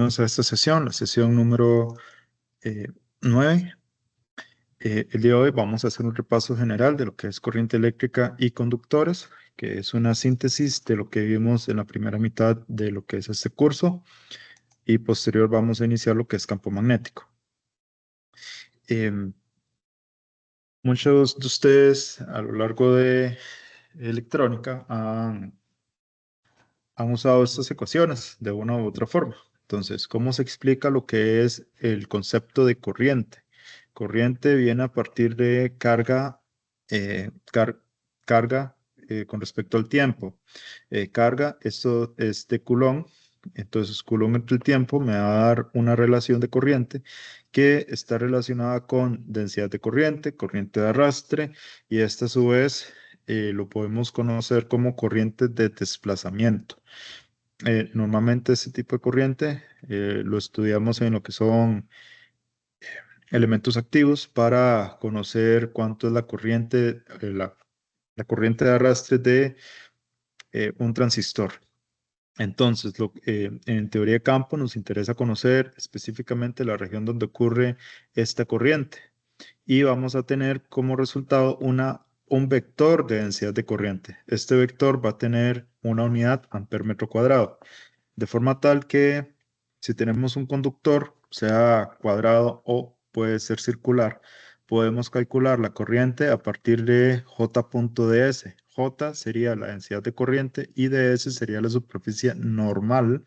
Bienvenidos a esta sesión, la sesión número 9. El día de hoy vamos a hacer un repaso general de lo que es corriente eléctrica y conductores, que es una síntesis de lo que vimos en la primera mitad de lo que es este curso, y posterior vamos a iniciar lo que es campo magnético. Muchos de ustedes a lo largo de electrónica han usado estas ecuaciones de una u otra forma. Entonces, ¿cómo se explica lo que es el concepto de corriente? Corriente viene a partir de carga, carga con respecto al tiempo. Carga, esto es de Coulomb. Entonces, Coulomb entre el tiempo me va a dar una relación de corriente que está relacionada con densidad de corriente, corriente de arrastre, y esta a su vez lo podemos conocer como corriente de desplazamiento. Normalmente este tipo de corriente lo estudiamos en lo que son elementos activos para conocer cuánto es la corriente, la corriente de arrastre de un transistor. Entonces, en teoría de campo nos interesa conocer específicamente la región donde ocurre esta corriente y vamos a tener como resultado un vector de densidad de corriente. Este vector va a tener una unidad amper metro cuadrado, de forma tal que si tenemos un conductor, sea cuadrado o puede ser circular, podemos calcular la corriente a partir de J.ds. J sería la densidad de corriente y ds sería la superficie normal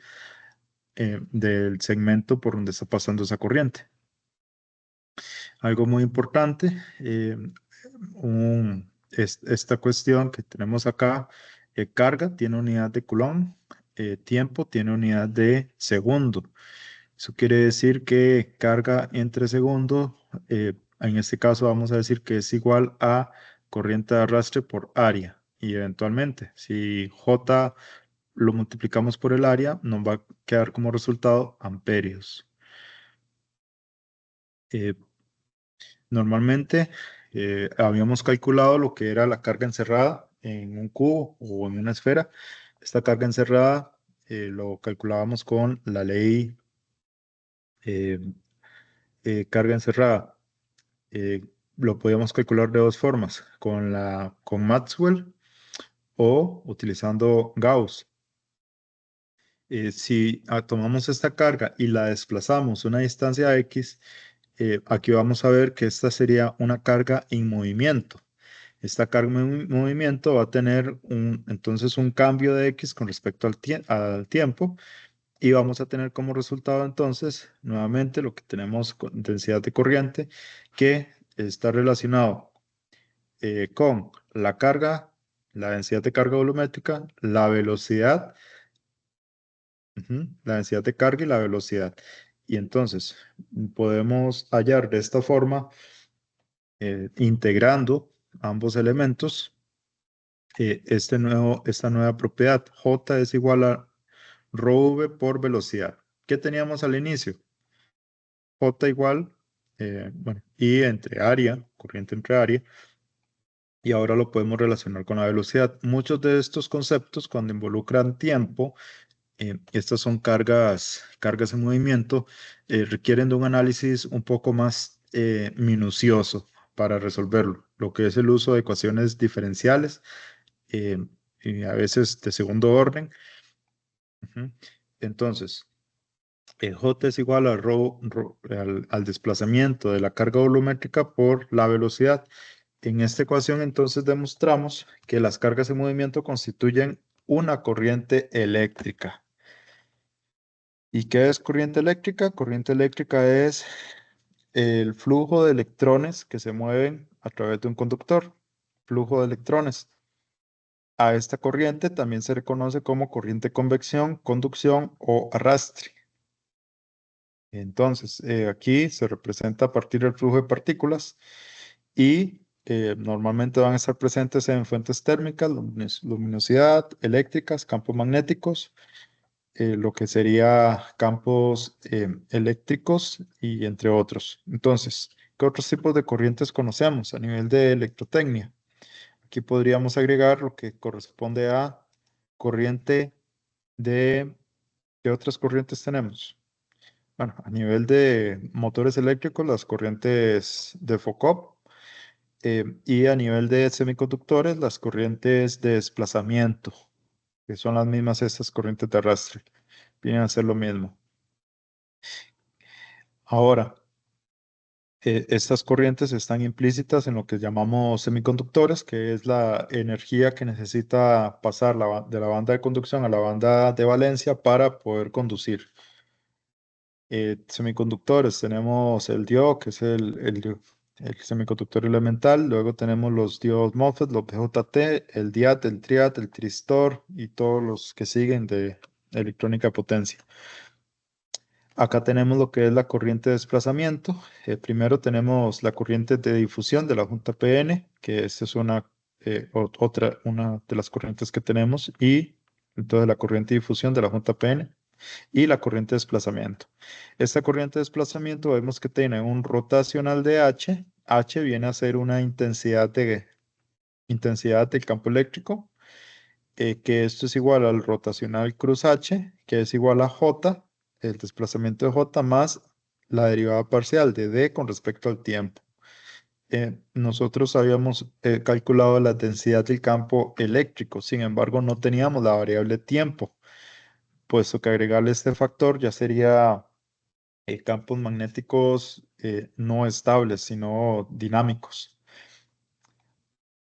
del segmento por donde está pasando esa corriente. Algo muy importante, esta cuestión que tenemos acá, carga tiene unidad de Coulomb, tiempo tiene unidad de segundo. Eso quiere decir que carga entre segundos, en este caso vamos a decir que es igual a corriente de arrastre por área. Y eventualmente, si J lo multiplicamos por el área, nos va a quedar como resultado amperios. Normalmente habíamos calculado lo que era la carga encerrada en un cubo o en una esfera. Esta carga encerrada lo calculábamos con la ley eh, carga encerrada. Lo podíamos calcular de dos formas, con Maxwell o utilizando Gauss. Si tomamos esta carga y la desplazamos una distancia X, aquí vamos a ver que esta sería una carga en movimiento. Esta carga en movimiento va a tener entonces un cambio de X con respecto al tiempo y vamos a tener como resultado entonces nuevamente lo que tenemos con densidad de corriente que está relacionado con la carga, la densidad de carga volumétrica, la velocidad, la densidad de carga y la velocidad. Y entonces podemos hallar de esta forma, integrando ambos elementos, esta nueva propiedad. J es igual a ρv por velocidad. ¿Qué teníamos al inicio? J igual, bueno, I entre área, corriente entre área, y ahora lo podemos relacionar con la velocidad. Muchos de estos conceptos, cuando involucran tiempo, estas son cargas en movimiento, requieren de un análisis un poco más minucioso para resolverlo, lo que es el uso de ecuaciones diferenciales eh, y a veces de segundo orden. Entonces, J es igual a al desplazamiento de la carga volumétrica por la velocidad. En esta ecuación entonces demostramos que las cargas en movimiento constituyen una corriente eléctrica. ¿Y qué es corriente eléctrica? Corriente eléctrica es el flujo de electrones que se mueven a través de un conductor. Flujo de electrones. A esta corriente también se le conoce como corriente de convección, conducción o arrastre. Entonces, aquí se representa a partir del flujo de partículas y normalmente van a estar presentes en fuentes térmicas, luminosidad, eléctricas, campos magnéticos, lo que sería campos eléctricos y entre otros. Entonces, ¿qué otros tipos de corrientes conocemos a nivel de electrotecnia? Aquí podríamos agregar lo que corresponde a corriente de... ¿Qué otras corrientes tenemos? bueno, a nivel de motores eléctricos, las corrientes de Foucault, y a nivel de semiconductores, las corrientes de desplazamiento, que son las mismas estas corrientes terrestres, vienen a ser lo mismo. Ahora, estas corrientes están implícitas en lo que llamamos semiconductores, que es la energía que necesita pasar de la banda de conducción a la banda de valencia para poder conducir. Semiconductores, tenemos el diodo, que es el semiconductor elemental, luego tenemos los diodos MOSFET, los BJT, el DIAT, el TRIAT, el tristor y todos los que siguen de electrónica de potencia. Acá tenemos lo que es la corriente de desplazamiento. Primero tenemos la corriente de difusión de la junta PN, que esta es una de las corrientes que tenemos, y entonces la corriente de difusión de la junta PN y la corriente de desplazamiento. Esta corriente de desplazamiento vemos que tiene un rotacional de H. H viene a ser una intensidad del campo eléctrico, que esto es igual al rotacional cruz H, que es igual a J, el desplazamiento de J más la derivada parcial de D con respecto al tiempo. Nosotros habíamos calculado la densidad del campo eléctrico, sin embargo no teníamos la variable tiempo, puesto que agregarle este factor ya sería campos magnéticos no estables, sino dinámicos.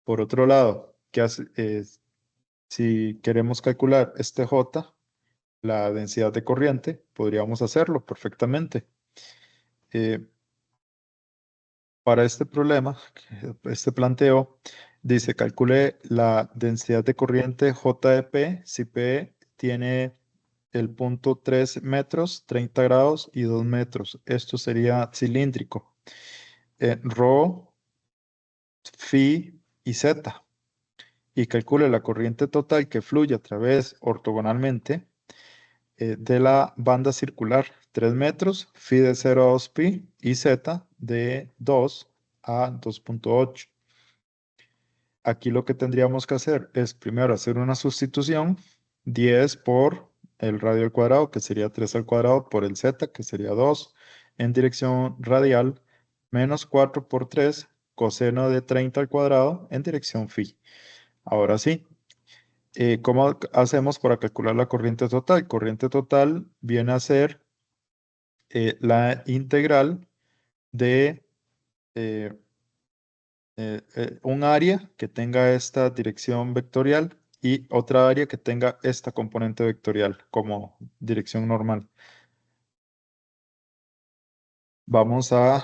Por otro lado, si queremos calcular este J, la densidad de corriente, podríamos hacerlo perfectamente. Para este problema, este planteo, dice, calcule la densidad de corriente J de P, si P tiene el punto 3 metros, 30 grados y 2 metros. Esto sería cilíndrico. Rho, phi y z. Y calcule la corriente total que fluye a través ortogonalmente de la banda circular, 3 metros, phi de 0 a 2 pi y z de 2 a 2.8. Aquí lo que tendríamos que hacer es primero hacer una sustitución, 10 por el radio al cuadrado, que sería 3 al cuadrado, por el z, que sería 2, en dirección radial, menos 4 por 3, coseno de 30 al cuadrado, en dirección phi. Ahora sí, ¿cómo hacemos para calcular la corriente total? Corriente total viene a ser la integral de eh, un área que tenga esta dirección vectorial y otra área que tenga esta componente vectorial como dirección normal. Vamos a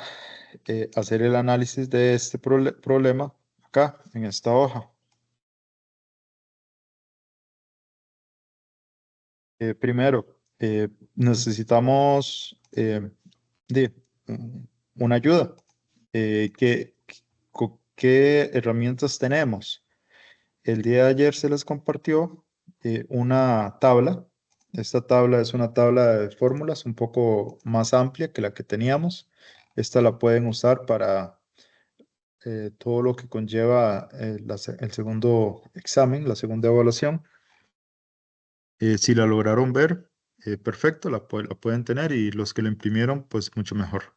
hacer el análisis de este problema acá en esta hoja. Primero, necesitamos de, una ayuda. ¿Qué herramientas tenemos? El día de ayer se les compartió una tabla. Esta tabla es una tabla de fórmulas un poco más amplia que la que teníamos. Esta la pueden usar para todo lo que conlleva el segundo examen, la segunda evaluación. Si la lograron ver, perfecto, la pueden tener, y los que la imprimieron, pues mucho mejor.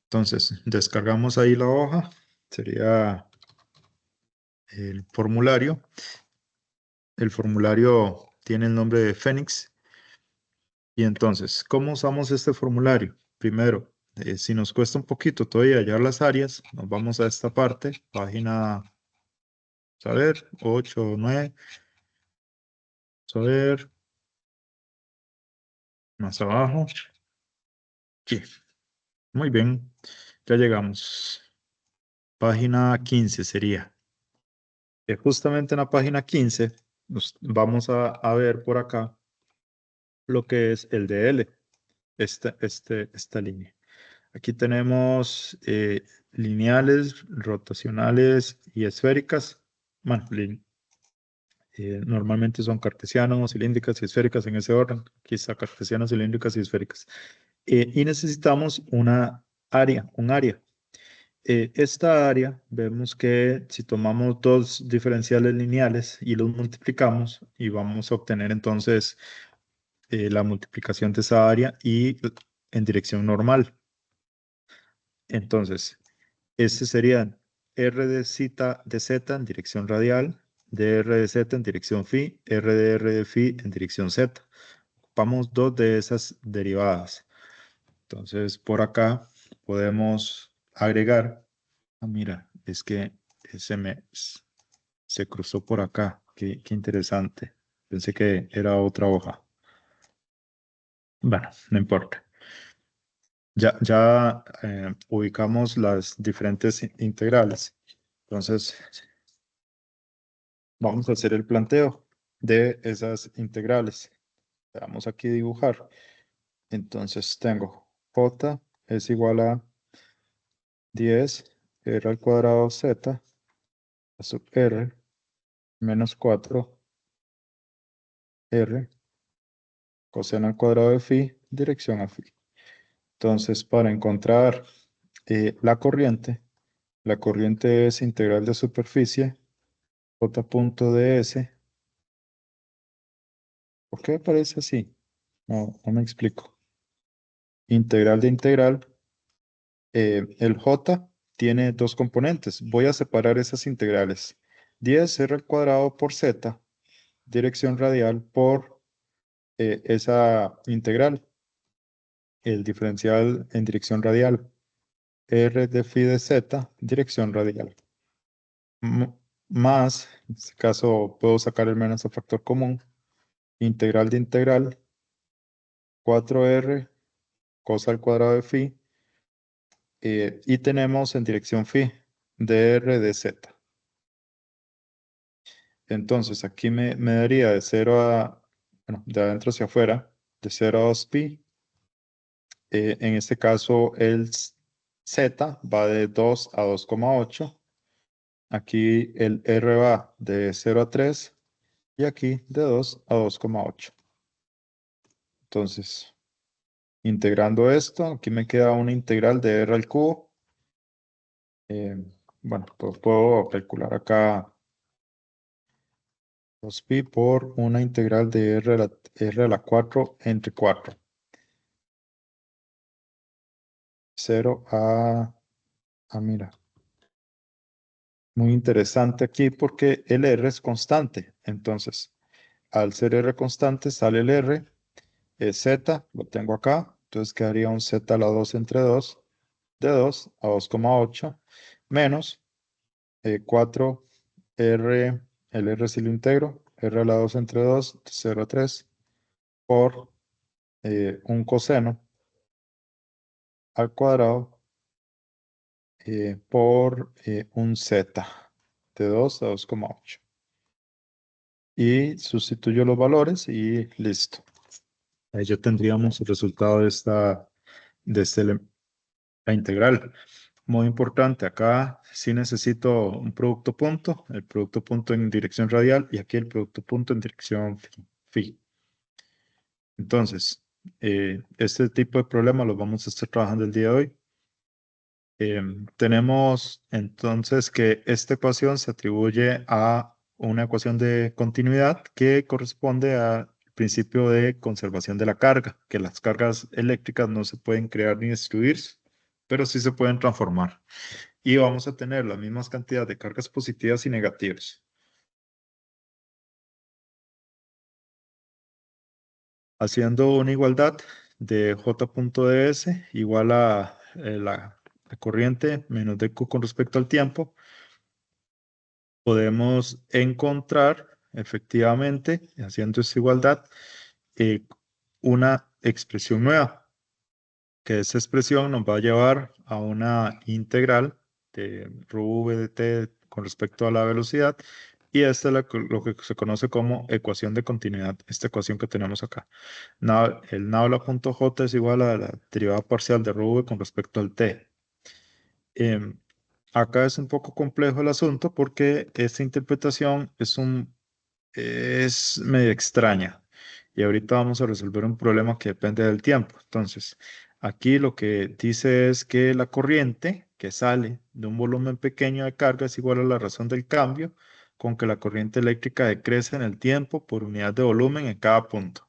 Entonces, descargamos ahí la hoja. Sería el formulario. El formulario tiene el nombre de Fénix. Y entonces, ¿cómo usamos este formulario? Primero, si nos cuesta un poquito todavía hallar las áreas, nos vamos a esta parte, página, a ver, 8 o 9, a ver, más abajo. Aquí. Muy bien, ya llegamos. Página 15 sería. Justamente en la página 15 nos vamos a ver por acá lo que es el DL, esta línea. Aquí tenemos lineales, rotacionales y esféricas. Bueno, normalmente son cartesianos, cilíndricas y esféricas en ese orden. Aquí está cartesianas, cilíndricas y esféricas. Y necesitamos un área. Esta área, vemos que si tomamos dos diferenciales lineales y los multiplicamos, y vamos a obtener entonces la multiplicación de esa área y en dirección normal. Entonces, este sería R de Z en dirección radial, dr de Z en dirección phi, r de phi en dirección Z. Ocupamos dos de esas derivadas. Entonces, por acá podemos agregar. Ah, mira, es que se cruzó por acá. Qué interesante. Pensé que era otra hoja. Bueno, no importa. Ya ubicamos las diferentes integrales. Entonces, vamos a hacer el planteo de esas integrales. Vamos aquí a dibujar. Entonces tengo j es igual a 10 r al cuadrado z a sub r menos 4 r coseno al cuadrado de phi dirección a phi. Entonces, para encontrar la corriente es integral de superficie j punto ds. ¿Por qué aparece así? No me explico. Integral de integral. El j tiene dos componentes. Voy a separar esas integrales. 10 r al cuadrado por z, dirección radial, por esa integral, el diferencial en dirección radial. R de phi de z, dirección radial. Más, en este caso puedo sacar el menos a factor común. Integral de integral, 4r cos al cuadrado de phi. Y tenemos en dirección phi, dr de z. Entonces aquí me daría de 0 a, bueno, de adentro hacia afuera, de 0 a 2 pi. En este caso el z va de 2 a 2,8. Aquí el r va de 0 a 3 y aquí de 2 a 2,8. Entonces, integrando esto, aquí me queda una integral de r al cubo. Bueno, puedo calcular acá 2pi por una integral de r a la 4 entre 4. 0 mira, muy interesante aquí porque el R es constante. Entonces, al ser R constante, sale el R, es Z, lo tengo acá. Entonces quedaría un Z a la 2 entre 2, de 2 a 2,8, menos 4R, el R si lo integro, R a la 2 entre 2, de 0 a 3, por un coseno al cuadrado por un Z, de 2 a 2,8. Y sustituyo los valores y listo. Ahí ya tendríamos el resultado de la integral. Muy importante, acá sí necesito un producto punto, el producto punto en dirección radial y aquí el producto punto en dirección phi. Entonces, este tipo de problemas los vamos a estar trabajando el día de hoy. Tenemos entonces que esta ecuación se atribuye a una ecuación de continuidad que corresponde al principio de conservación de la carga, que las cargas eléctricas no se pueden crear ni destruir, pero sí se pueden transformar. Y vamos a tener las mismas cantidades de cargas positivas y negativas. Haciendo una igualdad de J.ds igual a la corriente menos dq con respecto al tiempo, podemos encontrar efectivamente, haciendo esta igualdad, una expresión nueva, que esa expresión nos va a llevar a una integral de ρv de t con respecto a la velocidad, y esta es lo que se conoce como ecuación de continuidad, esta ecuación que tenemos acá. El nabla.j es igual a la derivada parcial de ρv con respecto al t. Acá es un poco complejo el asunto porque esta interpretación es medio extraña. Y ahorita vamos a resolver un problema que depende del tiempo. Entonces, aquí lo que dice es que la corriente que sale de un volumen pequeño de carga es igual a la razón del cambio con que la corriente eléctrica decrece en el tiempo por unidad de volumen en cada punto.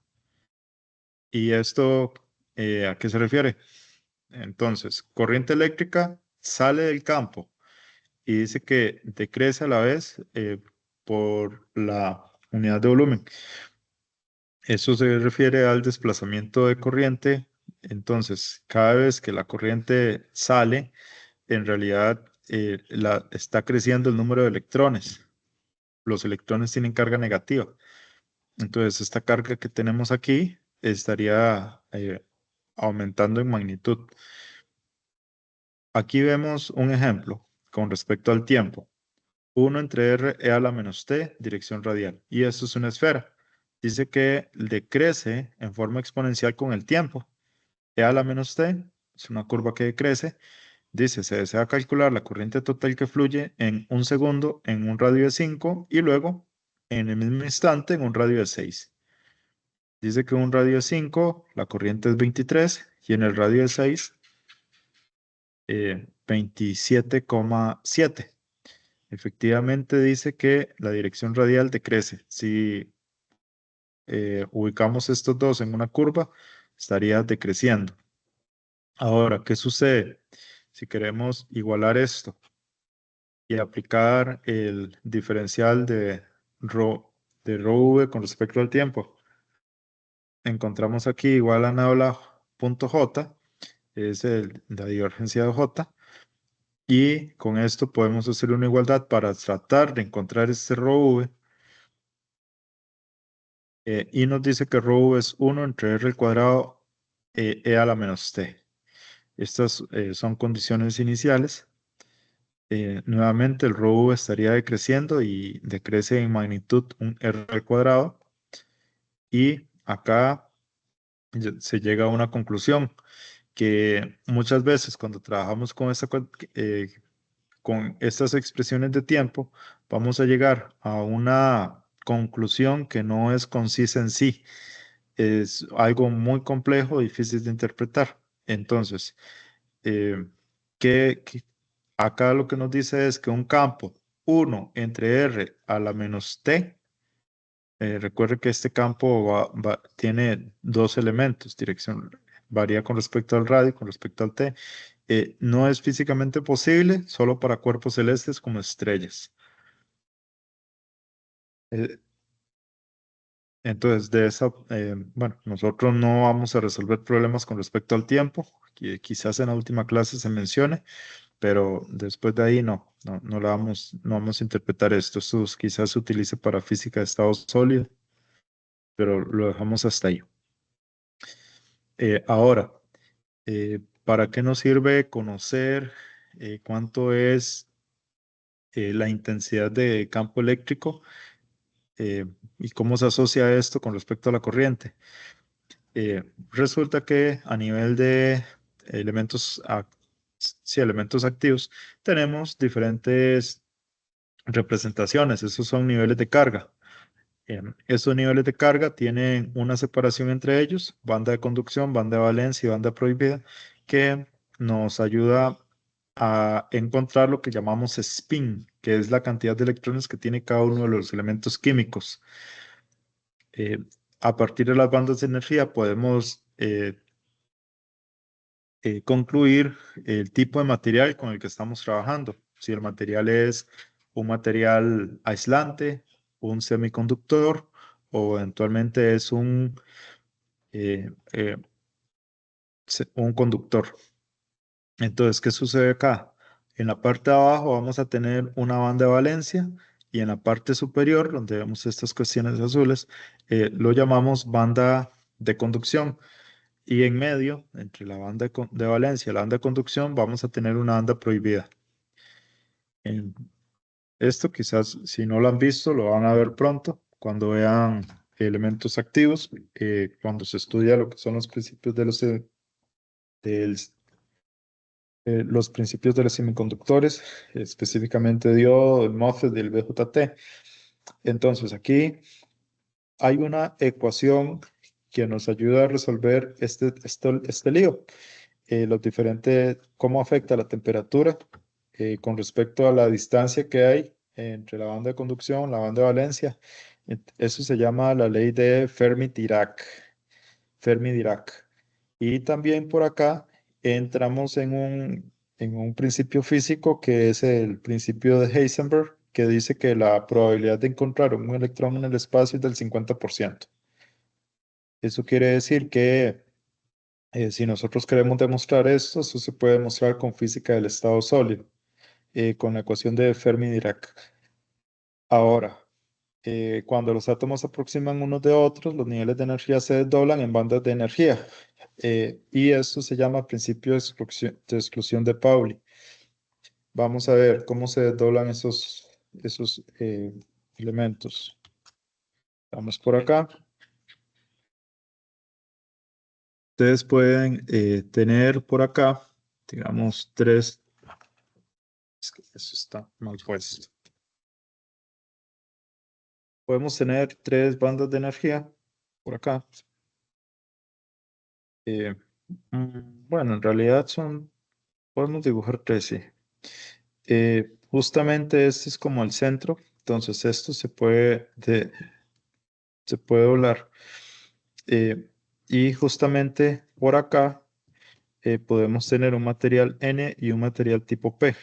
Y esto ¿A qué se refiere? Entonces, corriente eléctrica sale del campo y dice que decrece a la vez por la unidad de volumen. Eso se refiere al desplazamiento de corriente. Entonces, cada vez que la corriente sale, en realidad está creciendo el número de electrones. Los electrones tienen carga negativa. Entonces, esta carga que tenemos aquí estaría aumentando en magnitud. Aquí vemos un ejemplo con respecto al tiempo. 1 entre r e a la menos t, dirección radial. Y esto es una esfera. Dice que decrece en forma exponencial con el tiempo. E a la menos t es una curva que decrece. Dice, se desea calcular la corriente total que fluye en un segundo en un radio de 5 y luego en el mismo instante en un radio de 6. Dice que en un radio de 5 la corriente es 23 y en el radio de 6 27,7. Efectivamente dice que la dirección radial decrece. Si ubicamos estos dos en una curva, estaría decreciendo. Ahora, ¿qué sucede? Si queremos igualar esto y aplicar el diferencial de rho v con respecto al tiempo, encontramos aquí igual a nabla punto j, es la divergencia de j, y con esto podemos hacer una igualdad para tratar de encontrar este rho v. Y nos dice que rho es 1 entre r al cuadrado e a la menos t. Estas son condiciones iniciales. Nuevamente el rho estaría decreciendo y decrece en magnitud un r al cuadrado. Y acá se llega a una conclusión que muchas veces cuando trabajamos con estas expresiones de tiempo, vamos a llegar a una conclusión que no es concisa en sí. Es algo muy complejo, difícil de interpretar. Entonces, eh, acá lo que nos dice es que un campo 1 entre r a la menos t, recuerde que este campo tiene dos elementos, dirección, varía con respecto al radio, con respecto al t. No es físicamente posible solo para cuerpos celestes como estrellas. Eh, Entonces, bueno, nosotros no vamos a resolver problemas con respecto al tiempo, que quizás en la última clase se mencione, pero después de ahí no vamos a interpretar esto. Esto quizás se utilice para física de estado sólido, pero lo dejamos hasta ahí. Ahora, ¿para qué nos sirve conocer cuánto es la intensidad de campo eléctrico y cómo se asocia esto con respecto a la corriente? Resulta que a nivel de elementos, sí, elementos activos, tenemos diferentes representaciones. Esos son niveles de carga. Estos niveles de carga tienen una separación entre ellos, banda de conducción, banda de valencia y banda prohibida, que nos ayuda a encontrar lo que llamamos spin, que es la cantidad de electrones que tiene cada uno de los elementos químicos. Eh, a partir de las bandas de energía podemos concluir el tipo de material con el que estamos trabajando. Si el material es un material aislante, un semiconductor o eventualmente es eh, eh, un conductor. Entonces, ¿qué sucede acá? En la parte de abajo vamos a tener una banda de valencia y en la parte superior, donde vemos estas cuestiones azules, lo llamamos banda de conducción. Y en medio, entre la banda de valencia y la banda de conducción, vamos a tener una banda prohibida. En esto quizás, si no lo han visto, lo van a ver pronto, cuando vean elementos activos, cuando se estudia lo que son los principios del- los principios de los semiconductores, específicamente diodo, el MOSFET y el BJT. Entonces, aquí hay una ecuación que nos ayuda a resolver este lío. Los diferentes, cómo afecta la temperatura con respecto a la distancia que hay entre la banda de conducción, la banda de valencia. Eso se llama la ley de Fermi-Dirac. Fermi-Dirac. Y también por acá entramos en un principio físico que es el principio de Heisenberg, que dice que la probabilidad de encontrar un electrón en el espacio es del 50%. Eso quiere decir que si nosotros queremos demostrar esto, eso se puede demostrar con física del estado sólido, con la ecuación de Fermi-Dirac. Ahora, cuando los átomos se aproximan unos de otros, los niveles de energía se desdoblan en bandas de energía. Y esto se llama principio de exclusión de Pauli. Vamos a ver cómo se desdoblan esos elementos. Vamos por acá. Ustedes pueden tener por acá, digamos, tres. Es que eso está mal puesto. Podemos tener tres bandas de energía por acá. Eh, bueno, en realidad podemos dibujar tres, sí. Justamente este es como el centro, entonces esto se puede doblar. Eh, y justamente por acá podemos tener un material N y un material tipo P.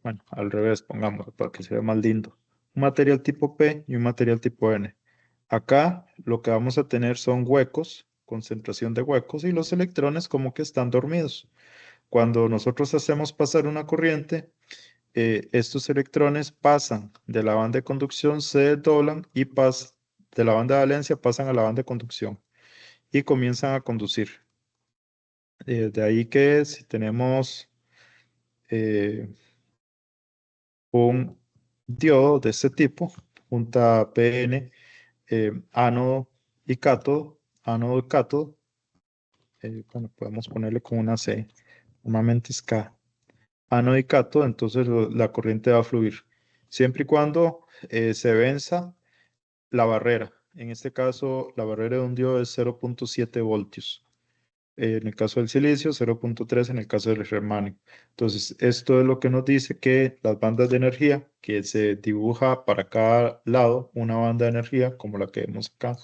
Bueno, al revés, pongámoslo para que se vea más lindo. Un material tipo P y un material tipo N. Acá lo que vamos a tener son huecos, concentración de huecos, y los electrones como que están dormidos. Cuando nosotros hacemos pasar una corriente, estos electrones pasan de la banda de conducción, se desdoblan y de la banda de valencia pasan a la banda de conducción y comienzan a conducir. De ahí que si tenemos eh, un diodo de este tipo, junta PN, ánodo y cátodo y cátodo, bueno, podemos ponerle como una C, normalmente es K, ánodo y cátodo, entonces la corriente va a fluir, siempre y cuando se venza la barrera. En este caso, la barrera de un diodo es 0.7 voltios. En el caso del silicio, 0.3 en el caso del germanio. Entonces, esto es lo que nos dice que las bandas de energía, que se dibuja para cada lado una banda de energía, como la que vemos acá.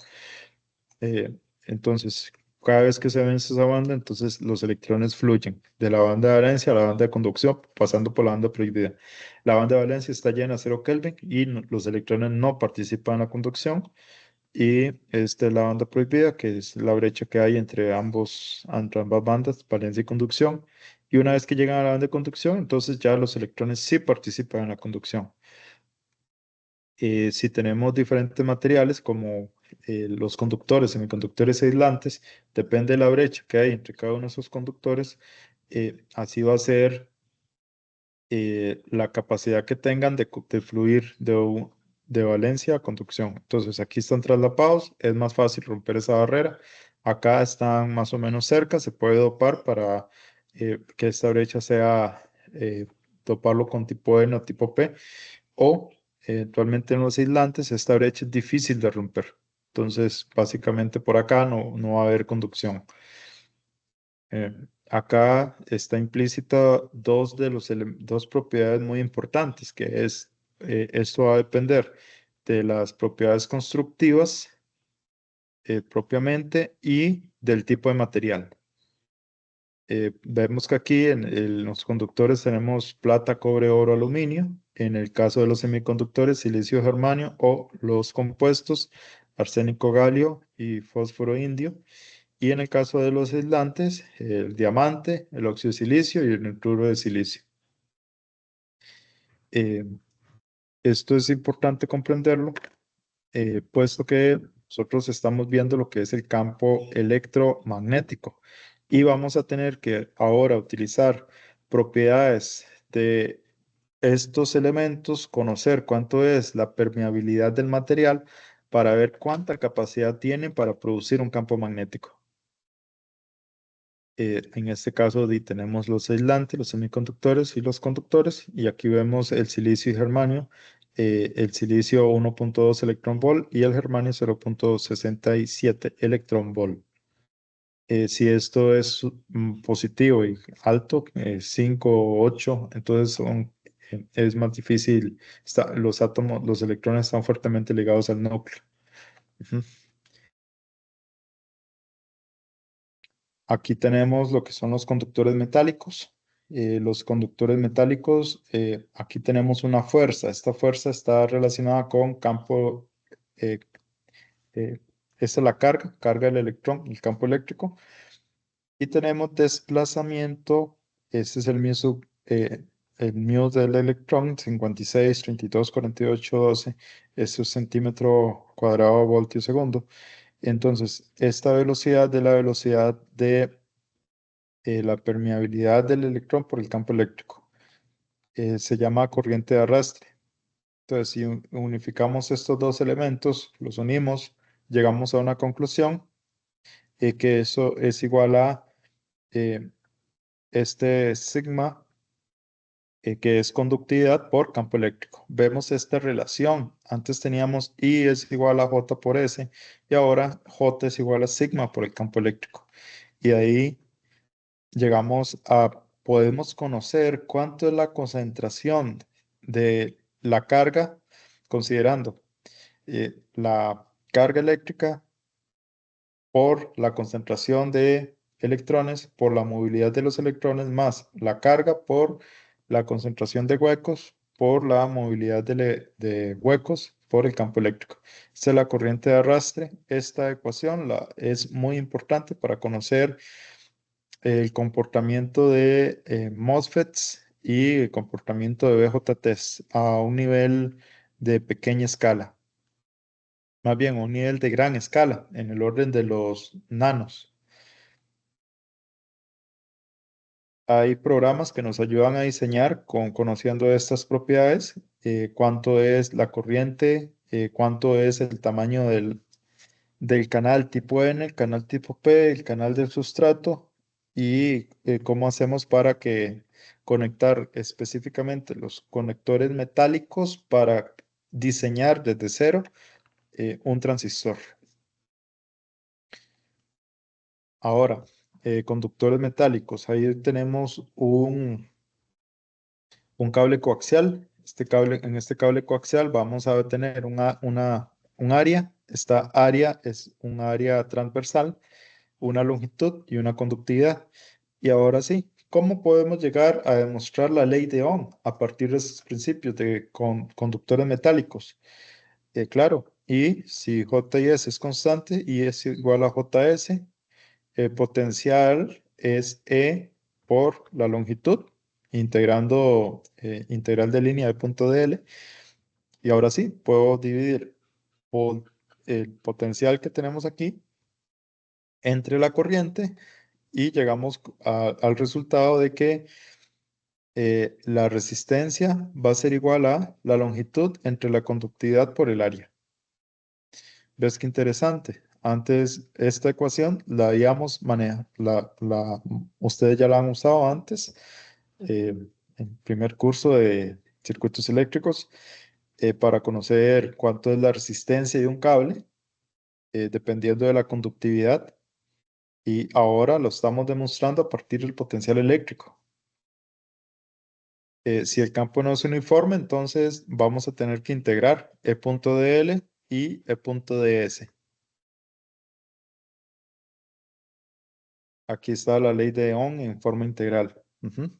Entonces, cada vez que se vence esa banda, entonces los electrones fluyen de la banda de valencia a la banda de conducción, pasando por la banda prohibida. La banda de valencia está llena a 0 Kelvin y los electrones no participan en la conducción. Y esta es la banda prohibida, que es la brecha que hay entre ambas bandas, valencia y conducción. Y una vez que llegan a la banda de conducción, entonces ya los electrones sí participan en la conducción. Si tenemos diferentes materiales como los conductores, semiconductores e aislantes, depende de la brecha que hay entre cada uno de esos conductores, así va a ser la capacidad que tengan de fluir de valencia a conducción. Entonces, aquí están traslapados, es más fácil romper esa barrera. Acá están más o menos cerca, se puede dopar para que esta brecha sea doparlo con tipo N o tipo P. O eventualmente en los aislantes, esta brecha es difícil de romper. Entonces, básicamente por acá no va a haber conducción. Eh, Acá está implícita dos propiedades muy importantes, que es, esto va a depender de las propiedades constructivas propiamente y del tipo de material. Vemos que aquí en los conductores tenemos plata, cobre, oro, aluminio. En el caso de los semiconductores, silicio, germanio o los compuestos, arsénico, galio y fósforo, indio. Y en el caso de los aislantes, el diamante, el óxido de silicio y el nitruro de silicio. Eh, Esto es importante comprenderlo, puesto que nosotros estamos viendo lo que es el campo electromagnético y vamos a tener que ahora utilizar propiedades de estos elementos, conocer cuánto es la permeabilidad del material para ver cuánta capacidad tiene para producir un campo magnético. En este caso tenemos los aislantes, los semiconductores y los conductores, y aquí vemos el silicio y germanio, el silicio 1.2 electron volt y el germanio 0.67 electron volt. Si esto es positivo y alto, 5 o 8, entonces es más difícil, los átomos, los electrones están fuertemente ligados al núcleo. Ujú. Aquí tenemos lo que son los conductores metálicos. Los conductores metálicos, aquí tenemos una fuerza. Esta fuerza está relacionada con campo, eh, eh, esta es la carga, carga del electrón, el campo eléctrico. Y tenemos desplazamiento, este es el mu del electrón, 56, 32, 48, 12, eso es centímetro cuadrado voltio segundo. Entonces, esta velocidad de la velocidad de la permeabilidad del electrón por el campo eléctrico. Se llama corriente de arrastre. Entonces, si unificamos estos dos elementos, los unimos, llegamos a una conclusión que eso es igual a eh, este sigma, que es conductividad por campo eléctrico. Vemos esta relación. Antes teníamos I es igual a J por S y ahora J es igual a sigma por el campo eléctrico. Y ahí podemos conocer cuánto es la concentración de la carga, considerando la carga eléctrica por la concentración de electrones, por la movilidad de los electrones, más la carga por la concentración de huecos, por la movilidad de huecos, por el campo eléctrico. Esta es la corriente de arrastre. Esta ecuación es muy importante para conocer el comportamiento de MOSFETs y el comportamiento de BJTs a un nivel de pequeña escala, más bien a un nivel de gran escala, en el orden de los nanos. Hay programas que nos ayudan a diseñar conociendo estas propiedades, cuánto es la corriente, cuánto es el tamaño del canal tipo N, el canal tipo P, el canal del sustrato y cómo hacemos para conectar específicamente los conectores metálicos para diseñar desde cero un transistor. Ahora, conductores metálicos, ahí tenemos un cable coaxial. En este cable coaxial vamos a tener un área. Esta área es un área transversal, una longitud y una conductividad. Y ahora sí, ¿cómo podemos llegar a demostrar la ley de Ohm a partir de esos principios de conductores metálicos? Claro, y si J y S es constante y es igual a JS, el potencial es E por la longitud, integrando integral de línea de punto dl. Y ahora sí, puedo dividir por el potencial que tenemos aquí entre la corriente y llegamos al resultado de que la resistencia va a ser igual a la longitud entre la conductividad por el área. ¿Ves qué interesante? Antes esta ecuación la habíamos manejado, ustedes ya la han usado antes, en primer curso de circuitos eléctricos, para conocer cuánto es la resistencia de un cable, dependiendo de la conductividad. Y ahora lo estamos demostrando a partir del potencial eléctrico. Si el campo no es uniforme, entonces vamos a tener que integrar E.dl y E.ds. Aquí está la ley de Ohm en forma integral. Ujú.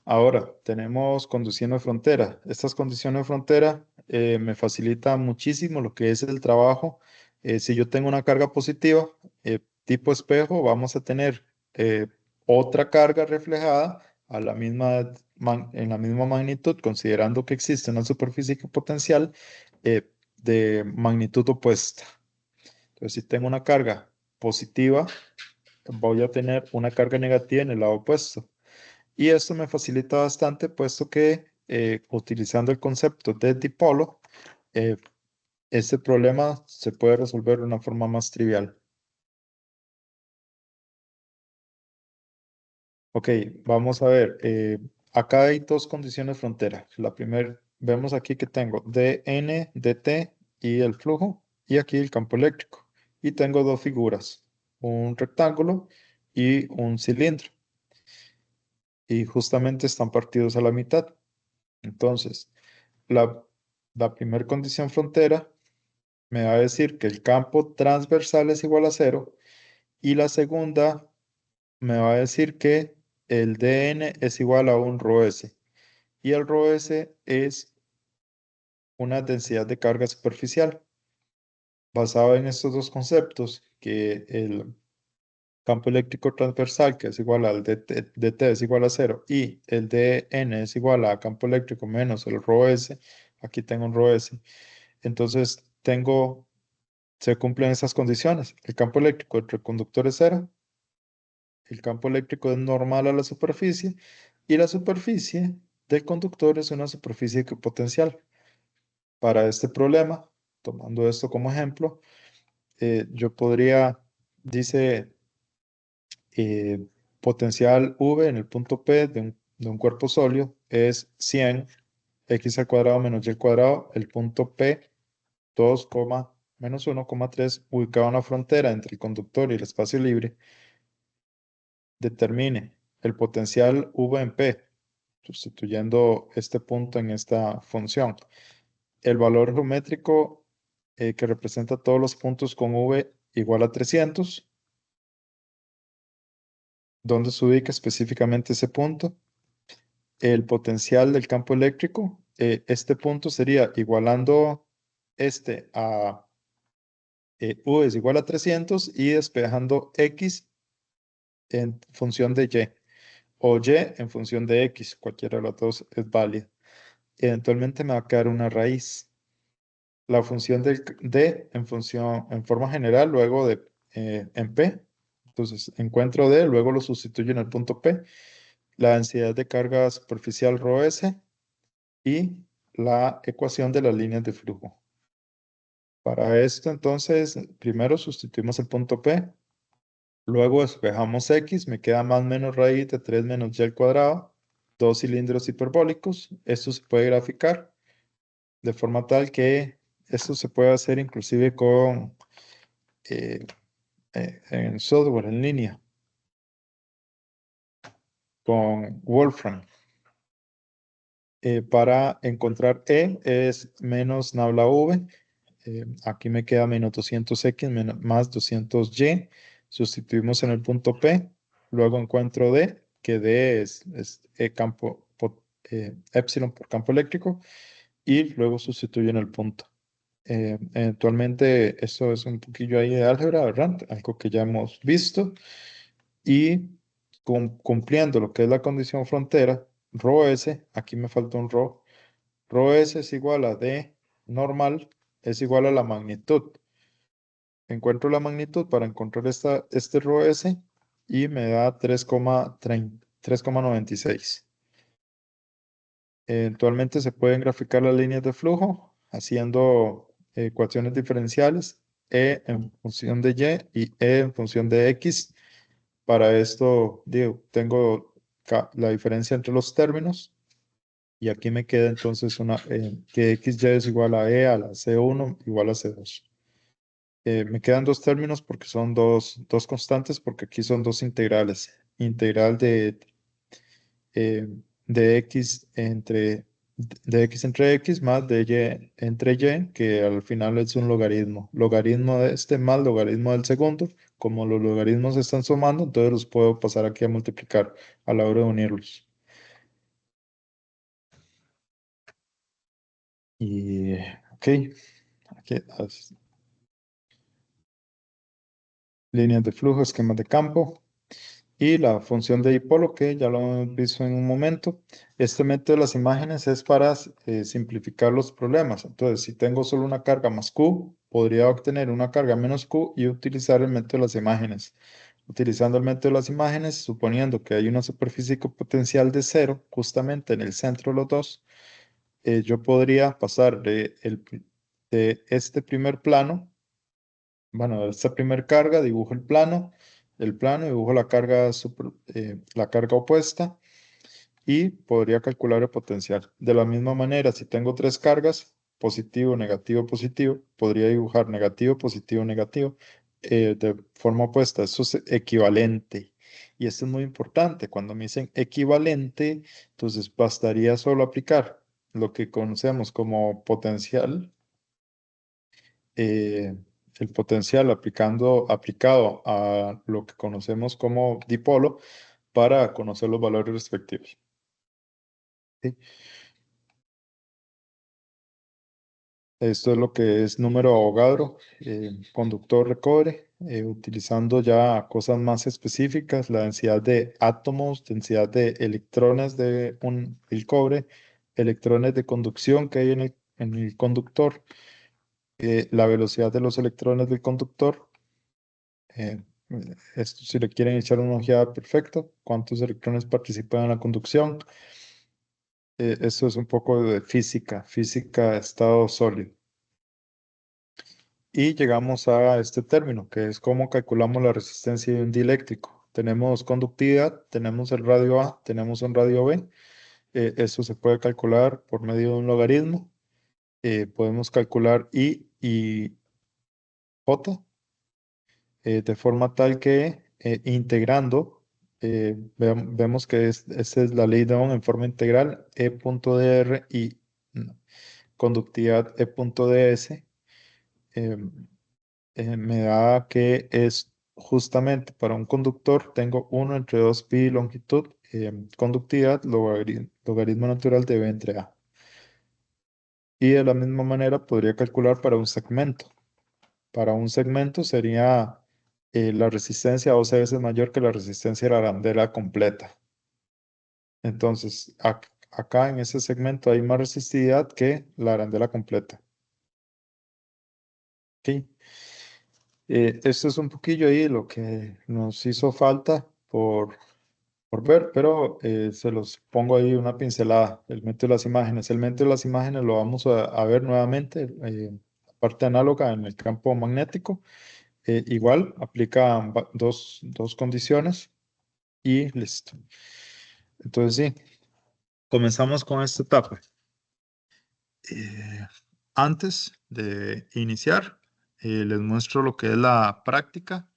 Ahora, tenemos condiciones de frontera. Estas condiciones de frontera me facilitan muchísimo lo que es el trabajo. Si yo tengo una carga positiva, tipo espejo, vamos a tener otra carga reflejada en la misma magnitud, considerando que existe una superficie potencial de magnitud opuesta. Entonces, si tengo una carga positiva, voy a tener una carga negativa en el lado opuesto. Y esto me facilita bastante, puesto que utilizando el concepto de dipolo, eh, este problema se puede resolver de una forma más trivial. Ok, vamos a ver. Acá hay dos condiciones frontera. La primera, vemos aquí que tengo dn, dt y el flujo, y aquí el campo eléctrico. Y tengo dos figuras, un rectángulo y un cilindro. Y justamente están partidos a la mitad. Entonces, la, la primera condición frontera me va a decir que el campo transversal es igual a cero y la segunda me va a decir que el dn es igual a un ρs. Y el ρs es una densidad de carga superficial. Basado en estos dos conceptos, que el campo eléctrico transversal, que es igual al dt es igual a 0, y el dn es igual a campo eléctrico menos el ρs, aquí tengo un ρs, entonces se cumplen esas condiciones. El campo eléctrico entre el conductor es 0, el campo eléctrico es normal a la superficie, y la superficie del conductor es una superficie equipotencial. Para este problema, tomando esto como ejemplo, yo podría, dice, potencial V en el punto P de un cuerpo sólido es 100 x al cuadrado menos y al cuadrado, el punto P 2, menos 1,3 ubicado en la frontera entre el conductor y el espacio libre. Determine el potencial V en P, sustituyendo este punto en esta función. El valor geométrico que representa todos los puntos con V igual a 300. ¿Dónde se ubica específicamente ese punto? El potencial del campo eléctrico. Este punto sería igualando este a U es igual a 300 y despejando X en función de Y o Y en función de X. Cualquiera de los dos es válida. Eventualmente me va a quedar una raíz. La función del D en forma general, luego en P. Entonces encuentro D, luego lo sustituyo en el punto P. La densidad de carga superficial ρS y la ecuación de las líneas de flujo. Para esto, entonces, primero sustituimos el punto P, luego despejamos X, me queda más menos raíz de 3 menos Y al cuadrado, dos cilindros hiperbólicos. Esto se puede graficar de forma tal que esto se puede hacer inclusive eh, en software en línea, con Wolfram. Para encontrar E es menos nabla V. Aquí me queda menos 200x más 200y. Sustituimos en el punto P. Luego encuentro D, que D es epsilon por campo eléctrico. Y luego sustituyo en el punto. Eventualmente, esto es un poquillo ahí de álgebra, ¿verdad? Algo que ya hemos visto. Y cumpliendo lo que es la condición frontera, ρS, aquí me falta un ρS es igual a D normal, es igual a la magnitud. Encuentro la magnitud para encontrar este ρS y me da 3,96. Eventualmente se pueden graficar las líneas de flujo haciendo ecuaciones diferenciales, E en función de Y y E en función de X. Para esto, digo, tengo la diferencia entre los términos. Y aquí me queda entonces que XY es igual a E a la C1 igual a C2. Me quedan dos términos porque son dos constantes, porque aquí son dos integrales. Integral eh, de X entre X más de Y entre Y, que al final es un logaritmo. Logaritmo de este más logaritmo del segundo. Como los logaritmos se están sumando, entonces los puedo pasar aquí a multiplicar a la hora de unirlos. Y, ok, aquí, líneas de flujo, esquemas de campo y la función de dipolo que ya lo hemos visto en un momento. Este método de las imágenes es para simplificar los problemas. Entonces, si tengo solo una carga más Q, podría obtener una carga menos Q y utilizar el método de las imágenes. Utilizando el método de las imágenes, suponiendo que hay una superficie potencial de 0, justamente en el centro de los dos, yo podría pasar de este primer plano. Bueno, esta primera carga, dibujo el plano, dibujo la carga opuesta y podría calcular el potencial. De la misma manera, si tengo tres cargas, positivo, negativo, positivo, podría dibujar negativo, positivo, negativo, de forma opuesta. Eso es equivalente. Y esto es muy importante. Cuando me dicen equivalente, entonces bastaría solo aplicar lo que conocemos como potencial. el potencial aplicado a lo que conocemos como dipolo para conocer los valores respectivos. ¿Sí? Esto es lo que es número Avogadro, conductor de cobre, utilizando ya cosas más específicas, la densidad de átomos, densidad de electrones el cobre, electrones de conducción que hay en el conductor, la velocidad de los electrones del conductor. eh, Esto si le quieren echar una ojeada perfecto, cuántos electrones participan en la conducción. Esto es un poco de física de estado sólido. Y llegamos a este término, que es cómo calculamos la resistencia de un dieléctrico. Tenemos conductividad, tenemos el radio A, tenemos un radio B. Eso se puede calcular por medio de un logaritmo. Podemos calcular I y J de forma tal que integrando, vemos que esta es la ley de Ohm en forma integral, E.dr y conductividad E.ds. Me da que es justamente para un conductor, tengo 1 entre 2pi longitud, conductividad, logaritmo natural de B entre A. Y de la misma manera podría calcular para un segmento. Para un segmento sería la resistencia 12 veces mayor que la resistencia de la arandela completa. Entonces, acá en ese segmento hay más resistividad que la arandela completa. ¿Ok? Esto es un poquillo ahí lo que nos hizo falta por ver, pero se los pongo ahí una pincelada, el método de las imágenes. El método de las imágenes lo vamos a ver nuevamente, la parte análoga en el campo magnético. Igual, aplica dos condiciones y listo. Entonces, sí, comenzamos con esta etapa. Antes de iniciar, les muestro lo que es la práctica.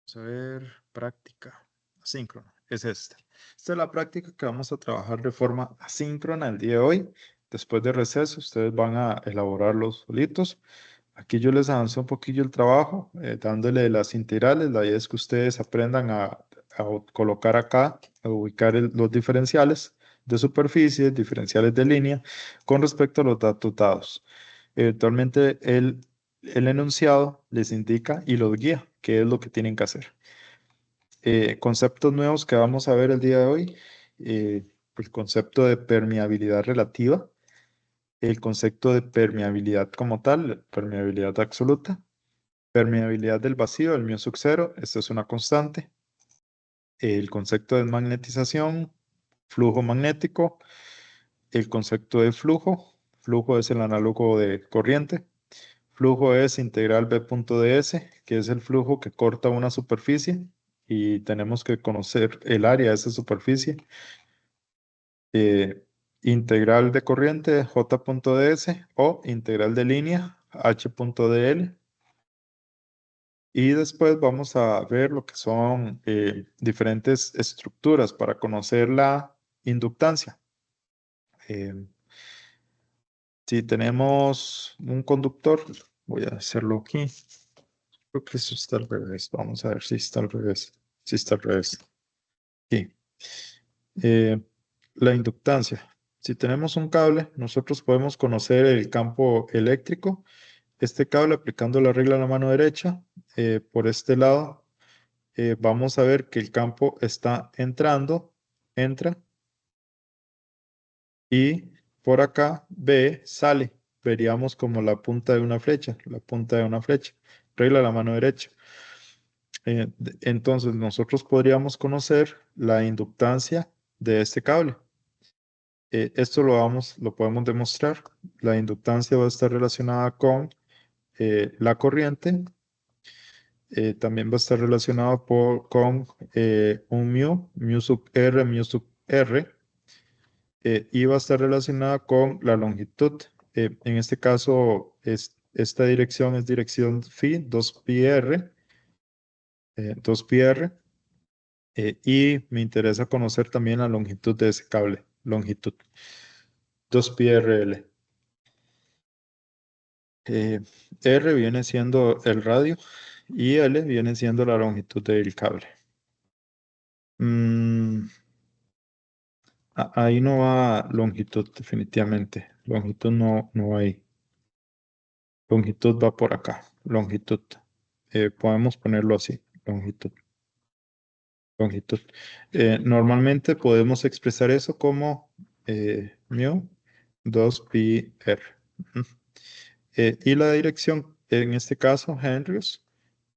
Vamos a ver, práctica asíncrona, es esta. Esta es la práctica que vamos a trabajar de forma asíncrona el día de hoy. Después de receso, ustedes van a elaborarlos solitos. Aquí yo les avancé un poquillo el trabajo, dándole las integrales. La idea es que ustedes aprendan a colocar acá, a ubicar los diferenciales de superficie, diferenciales de línea, con respecto a los datos dados. Eventualmente el enunciado les indica y los guía qué es lo que tienen que hacer. Conceptos nuevos que vamos a ver el día de hoy. El concepto de permeabilidad relativa, el concepto de permeabilidad como tal, permeabilidad absoluta, permeabilidad del vacío, el μ sub 0, esta es una constante, el concepto de magnetización, flujo magnético, el concepto de flujo es el análogo de corriente, flujo es integral B.ds, que es el flujo que corta una superficie y tenemos que conocer el área de esa superficie. Integral de corriente J.ds o integral de línea H.dl. Y después vamos a ver lo que son diferentes estructuras para conocer la inductancia. Si tenemos un conductor, voy a hacerlo aquí. Creo que eso está al revés. Vamos a ver si está al revés. Si está al revés. Aquí. La inductancia. Si tenemos un cable, nosotros podemos conocer el campo eléctrico. Este cable, aplicando la regla a la mano derecha, por este lado, vamos a ver que el campo está entra, y por acá B sale. Veríamos como la punta de una flecha, la punta de una flecha. Regla a la mano derecha. Entonces, nosotros podríamos conocer la inductancia de este cable. Esto lo podemos demostrar. La inductancia va a estar relacionada con la corriente. También va a estar relacionado con un μ sub r, μ sub r. Y va a estar relacionada con la longitud. En este caso, esta dirección es dirección phi, 2πr. 2πr. Y me interesa conocer también la longitud de ese cable. Longitud. 2πrl. Eh, R viene siendo el radio y L viene siendo la longitud del cable. Mm, ahí no va longitud definitivamente. Longitud no va ahí. Longitud va por acá. Longitud. Podemos ponerlo así. Longitud. Longitud. Normalmente podemos expresar eso como mu 2 pi r. Ujú. Y la dirección, en este caso, henrios.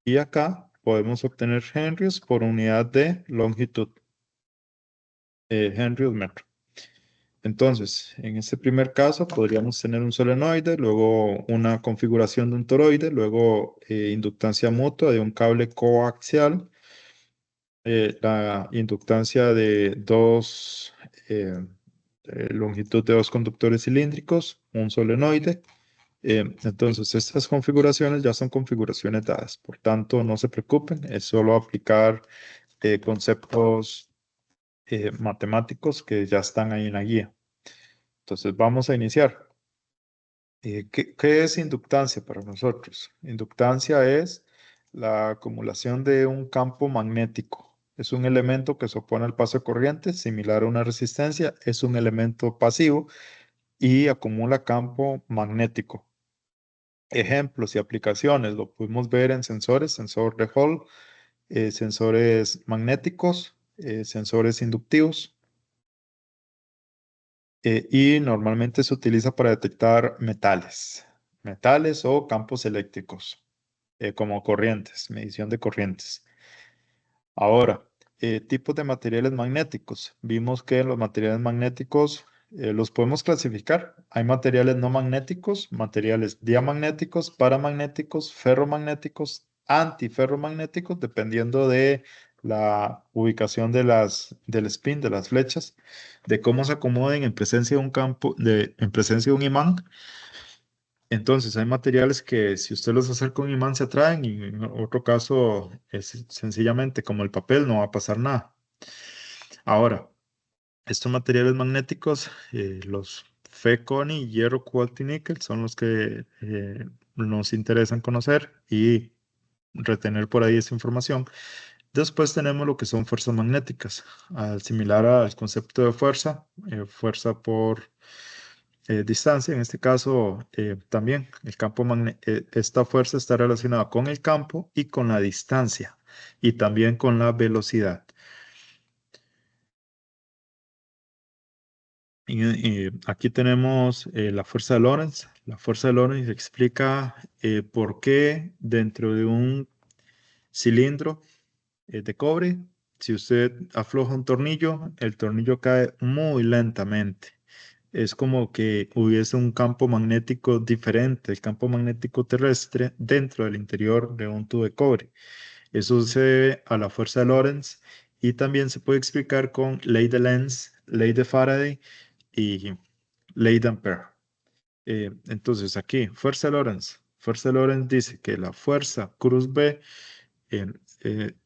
Y acá podemos obtener henrios por unidad de longitud. Henrios metro. Entonces, en este primer caso podríamos tener un solenoide, luego una configuración de un toroide, luego inductancia mutua de un cable coaxial, la inductancia de longitud de dos conductores cilíndricos, un solenoide. Entonces, estas configuraciones ya son configuraciones dadas, por tanto, no se preocupen, es solo aplicar conceptos matemáticos que ya están ahí en la guía. Entonces, vamos a iniciar. ¿Qué es inductancia para nosotros? Inductancia es la acumulación de un campo magnético. Es un elemento que se opone al paso de corriente, similar a una resistencia. Es un elemento pasivo y acumula campo magnético. Ejemplos y aplicaciones lo podemos ver en sensores, sensor de Hall, sensores magnéticos, sensores inductivos. Y normalmente se utiliza para detectar metales o campos eléctricos, como corrientes, medición de corrientes. Ahora, tipos de materiales magnéticos. Vimos que los materiales magnéticos los podemos clasificar. Hay materiales no magnéticos, materiales diamagnéticos, paramagnéticos, ferromagnéticos, antiferromagnéticos, dependiendo de la ubicación del spin, de las flechas, de cómo se acomoden en presencia de un campo, en presencia de un imán. Entonces, hay materiales que si usted los acerca a un imán se atraen y en otro caso es sencillamente como el papel, no va a pasar nada. Ahora, estos materiales magnéticos, los Fe-Coni y hierro, cobalto y níquel, son los que nos interesan conocer y retener por ahí esa información. Después tenemos lo que son fuerzas magnéticas, similar al concepto de fuerza, fuerza por distancia. En este caso, también esta fuerza está relacionada con el campo y con la distancia y también con la velocidad. Y aquí tenemos la fuerza de Lorentz. La fuerza de Lorentz explica por qué dentro de un cilindro de cobre, si usted afloja un tornillo, el tornillo cae muy lentamente. Es como que hubiese un campo magnético diferente, el campo magnético terrestre dentro del interior de un tubo de cobre. Eso se debe a la fuerza de Lorentz y también se puede explicar con ley de Lenz, ley de Faraday y ley de Ampere. Entonces aquí, fuerza de Lorentz. Fuerza de Lorentz dice que la fuerza cruz B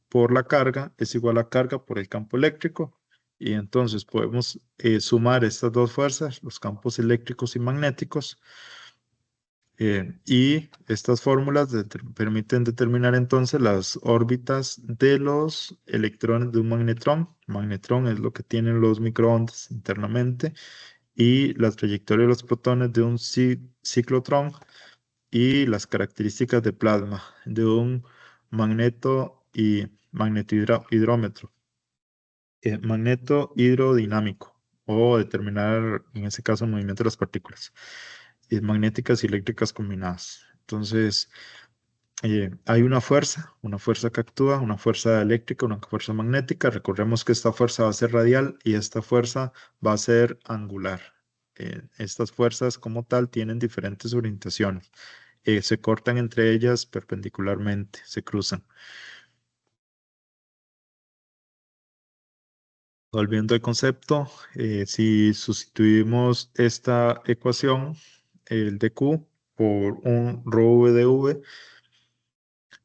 por la carga es igual a carga por el campo eléctrico. Y entonces podemos sumar estas dos fuerzas, los campos eléctricos y magnéticos. Y estas fórmulas permiten determinar entonces las órbitas de los electrones de un magnetrón. Magnetrón es lo que tienen los microondas internamente. Y la trayectoria de los protones de un ciclotrón y las características de plasma de un magneto y magnetohidrómetro, magneto hidrodinámico, o determinar en ese caso el movimiento de las partículas magnéticas y eléctricas combinadas. Entonces, hay una fuerza que actúa, una fuerza eléctrica, una fuerza magnética. Recordemos que esta fuerza va a ser radial y esta fuerza va a ser angular. Estas fuerzas como tal tienen diferentes orientaciones. Se cortan entre ellas perpendicularmente, se cruzan. Volviendo al concepto, si sustituimos esta ecuación, el de Q, por un rho v de v,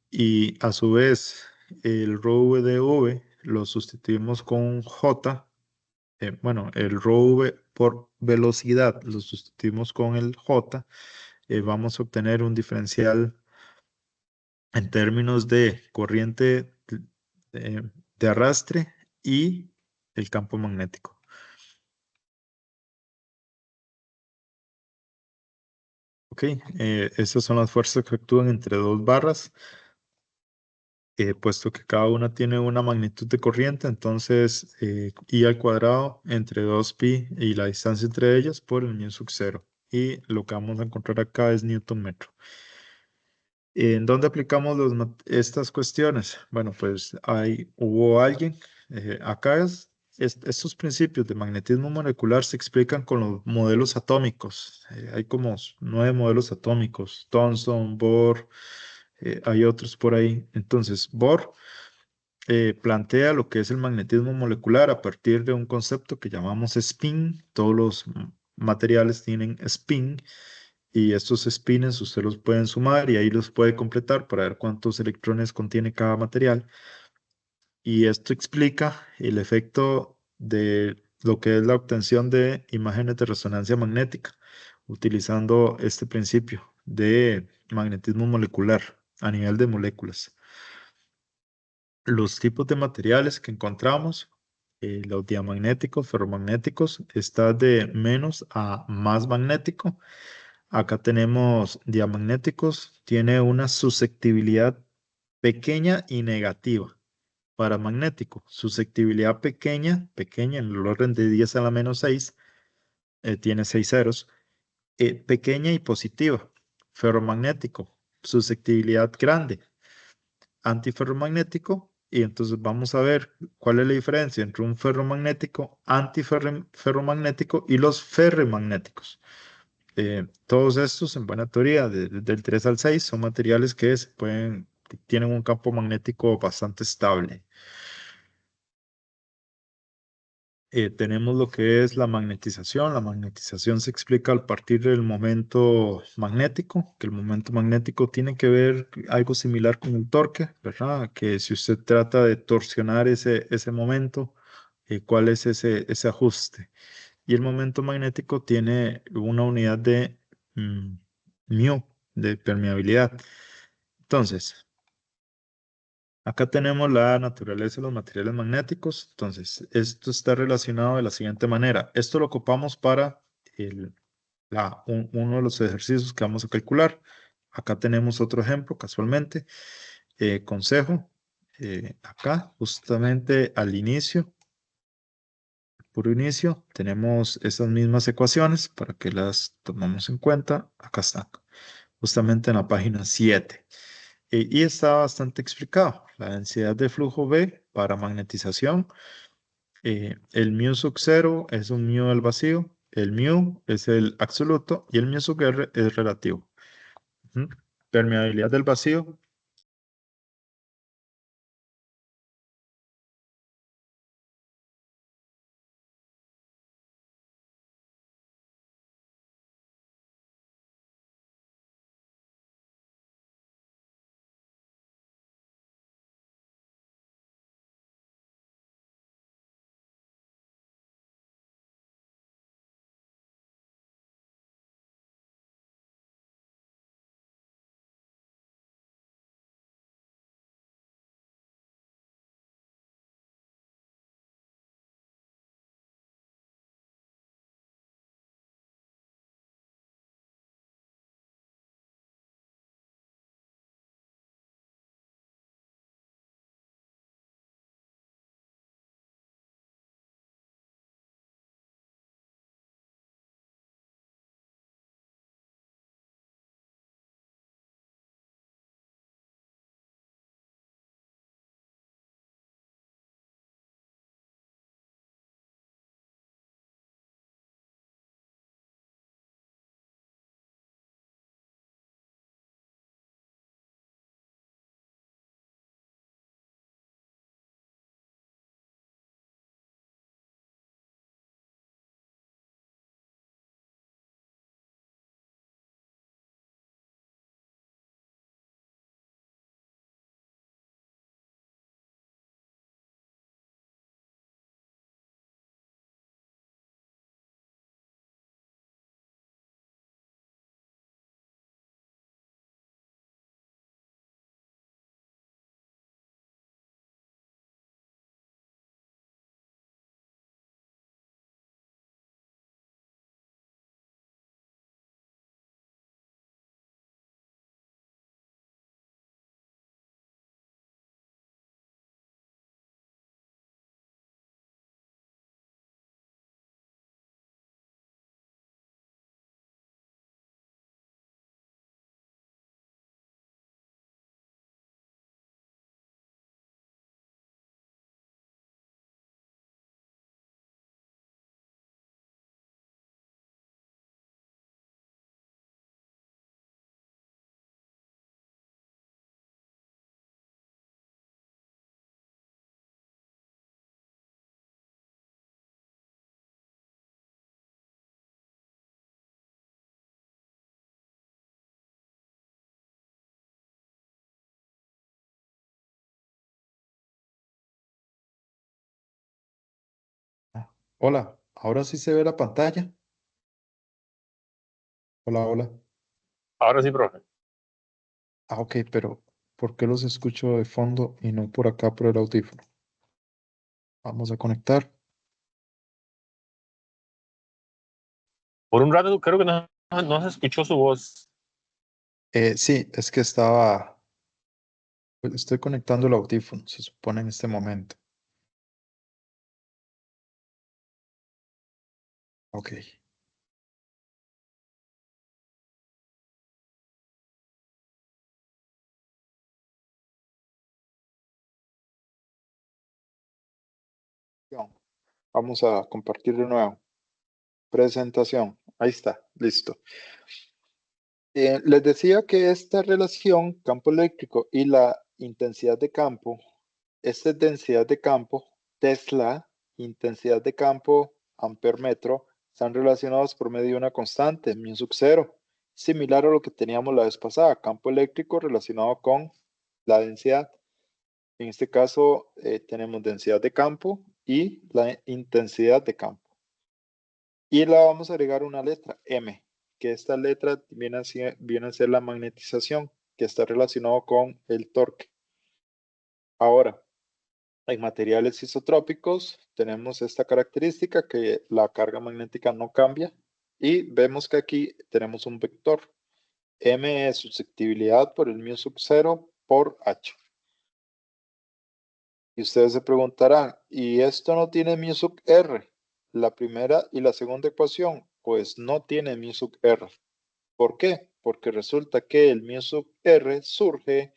y a su vez el rho v de v lo sustituimos con J, bueno, el rho v por velocidad lo sustituimos con el J, vamos a obtener un diferencial en términos de corriente eh, de arrastre y el campo magnético. Ok, esas son las fuerzas que actúan entre dos barras, puesto que cada una tiene una magnitud de corriente, entonces I al cuadrado entre 2pi y la distancia entre ellas por el mu sub 0. Y lo que vamos a encontrar acá es newton metro. ¿En dónde aplicamos estas cuestiones? Bueno, pues hubo alguien, acá estos principios de magnetismo molecular se explican con los modelos atómicos. Hay como 9 modelos atómicos, Thomson, Bohr, hay otros por ahí. Entonces, Bohr plantea lo que es el magnetismo molecular a partir de un concepto que llamamos spin. Todos los materiales tienen spin y estos spins usted los pueden sumar y ahí los puede completar para ver cuántos electrones contiene cada material. Y esto explica el efecto de lo que es la obtención de imágenes de resonancia magnética utilizando este principio de magnetismo molecular a nivel de moléculas. Los tipos de materiales que encontramos, los diamagnéticos, ferromagnéticos, está de menos a más magnético. Acá tenemos diamagnéticos, tiene una susceptibilidad pequeña y negativa. Paramagnético, susceptibilidad pequeña, pequeña en el orden de 10 a la menos 6, tiene 6 ceros, pequeña y positiva. Ferromagnético, susceptibilidad grande, antiferromagnético, y entonces vamos a ver cuál es la diferencia entre un ferromagnético, antiferromagnético y los ferrimagnéticos. Todos estos, en buena teoría, del 3 al 6, son materiales que tienen un campo magnético bastante estable. Tenemos lo que es la magnetización. La magnetización se explica a partir del momento magnético, que el momento magnético tiene que ver algo similar con el torque, ¿verdad? Que si usted trata de torsionar ese momento, ¿cuál es ese ajuste? Y el momento magnético tiene una unidad de mm, μ, de permeabilidad. Entonces, acá tenemos la naturaleza de los materiales magnéticos. Entonces, esto está relacionado de la siguiente manera. Esto lo ocupamos para uno de los ejercicios que vamos a calcular. Acá tenemos otro ejemplo, casualmente. Consejo, acá, justamente al inicio, por inicio, tenemos esas mismas ecuaciones para que las tomemos en cuenta. Acá están, justamente en la página 7. Y está bastante explicado. La densidad de flujo B para magnetización. El mu sub 0 es un mu al vacío. El mu es el absoluto y el mu sub R es relativo. Ujú. Permeabilidad del vacío. Hola, ¿ahora sí se ve la pantalla? Hola, hola. Ahora sí, profe. Ah, ok, pero ¿por qué los escucho de fondo y no por acá por el audífono? Vamos a conectar. Por un rato creo que no se escuchó su voz. Sí, es que estoy conectando el audífono, se supone en este momento. Ok. Ya. Vamos a compartir de nuevo. Presentación. Ahí está, listo. Les decía que esta relación campo eléctrico y la intensidad de campo, esta es densidad de campo, Tesla, intensidad de campo, amper metro, están relacionados por medio de una constante, mu sub 0, similar a lo que teníamos la vez pasada, campo eléctrico relacionado con la densidad. En este caso tenemos densidad de campo y la intensidad de campo. Y la vamos a agregar una letra, M, que esta letra viene a ser la magnetización, que está relacionado con el torque. Ahora, en materiales isotrópicos tenemos esta característica que la carga magnética no cambia y vemos que aquí tenemos un vector. M es susceptibilidad por el mu sub 0 por H. Y ustedes se preguntarán, ¿y esto no tiene mu sub R? La primera y la segunda ecuación, pues no tiene mu sub R. ¿Por qué? Porque resulta que el mu sub R surge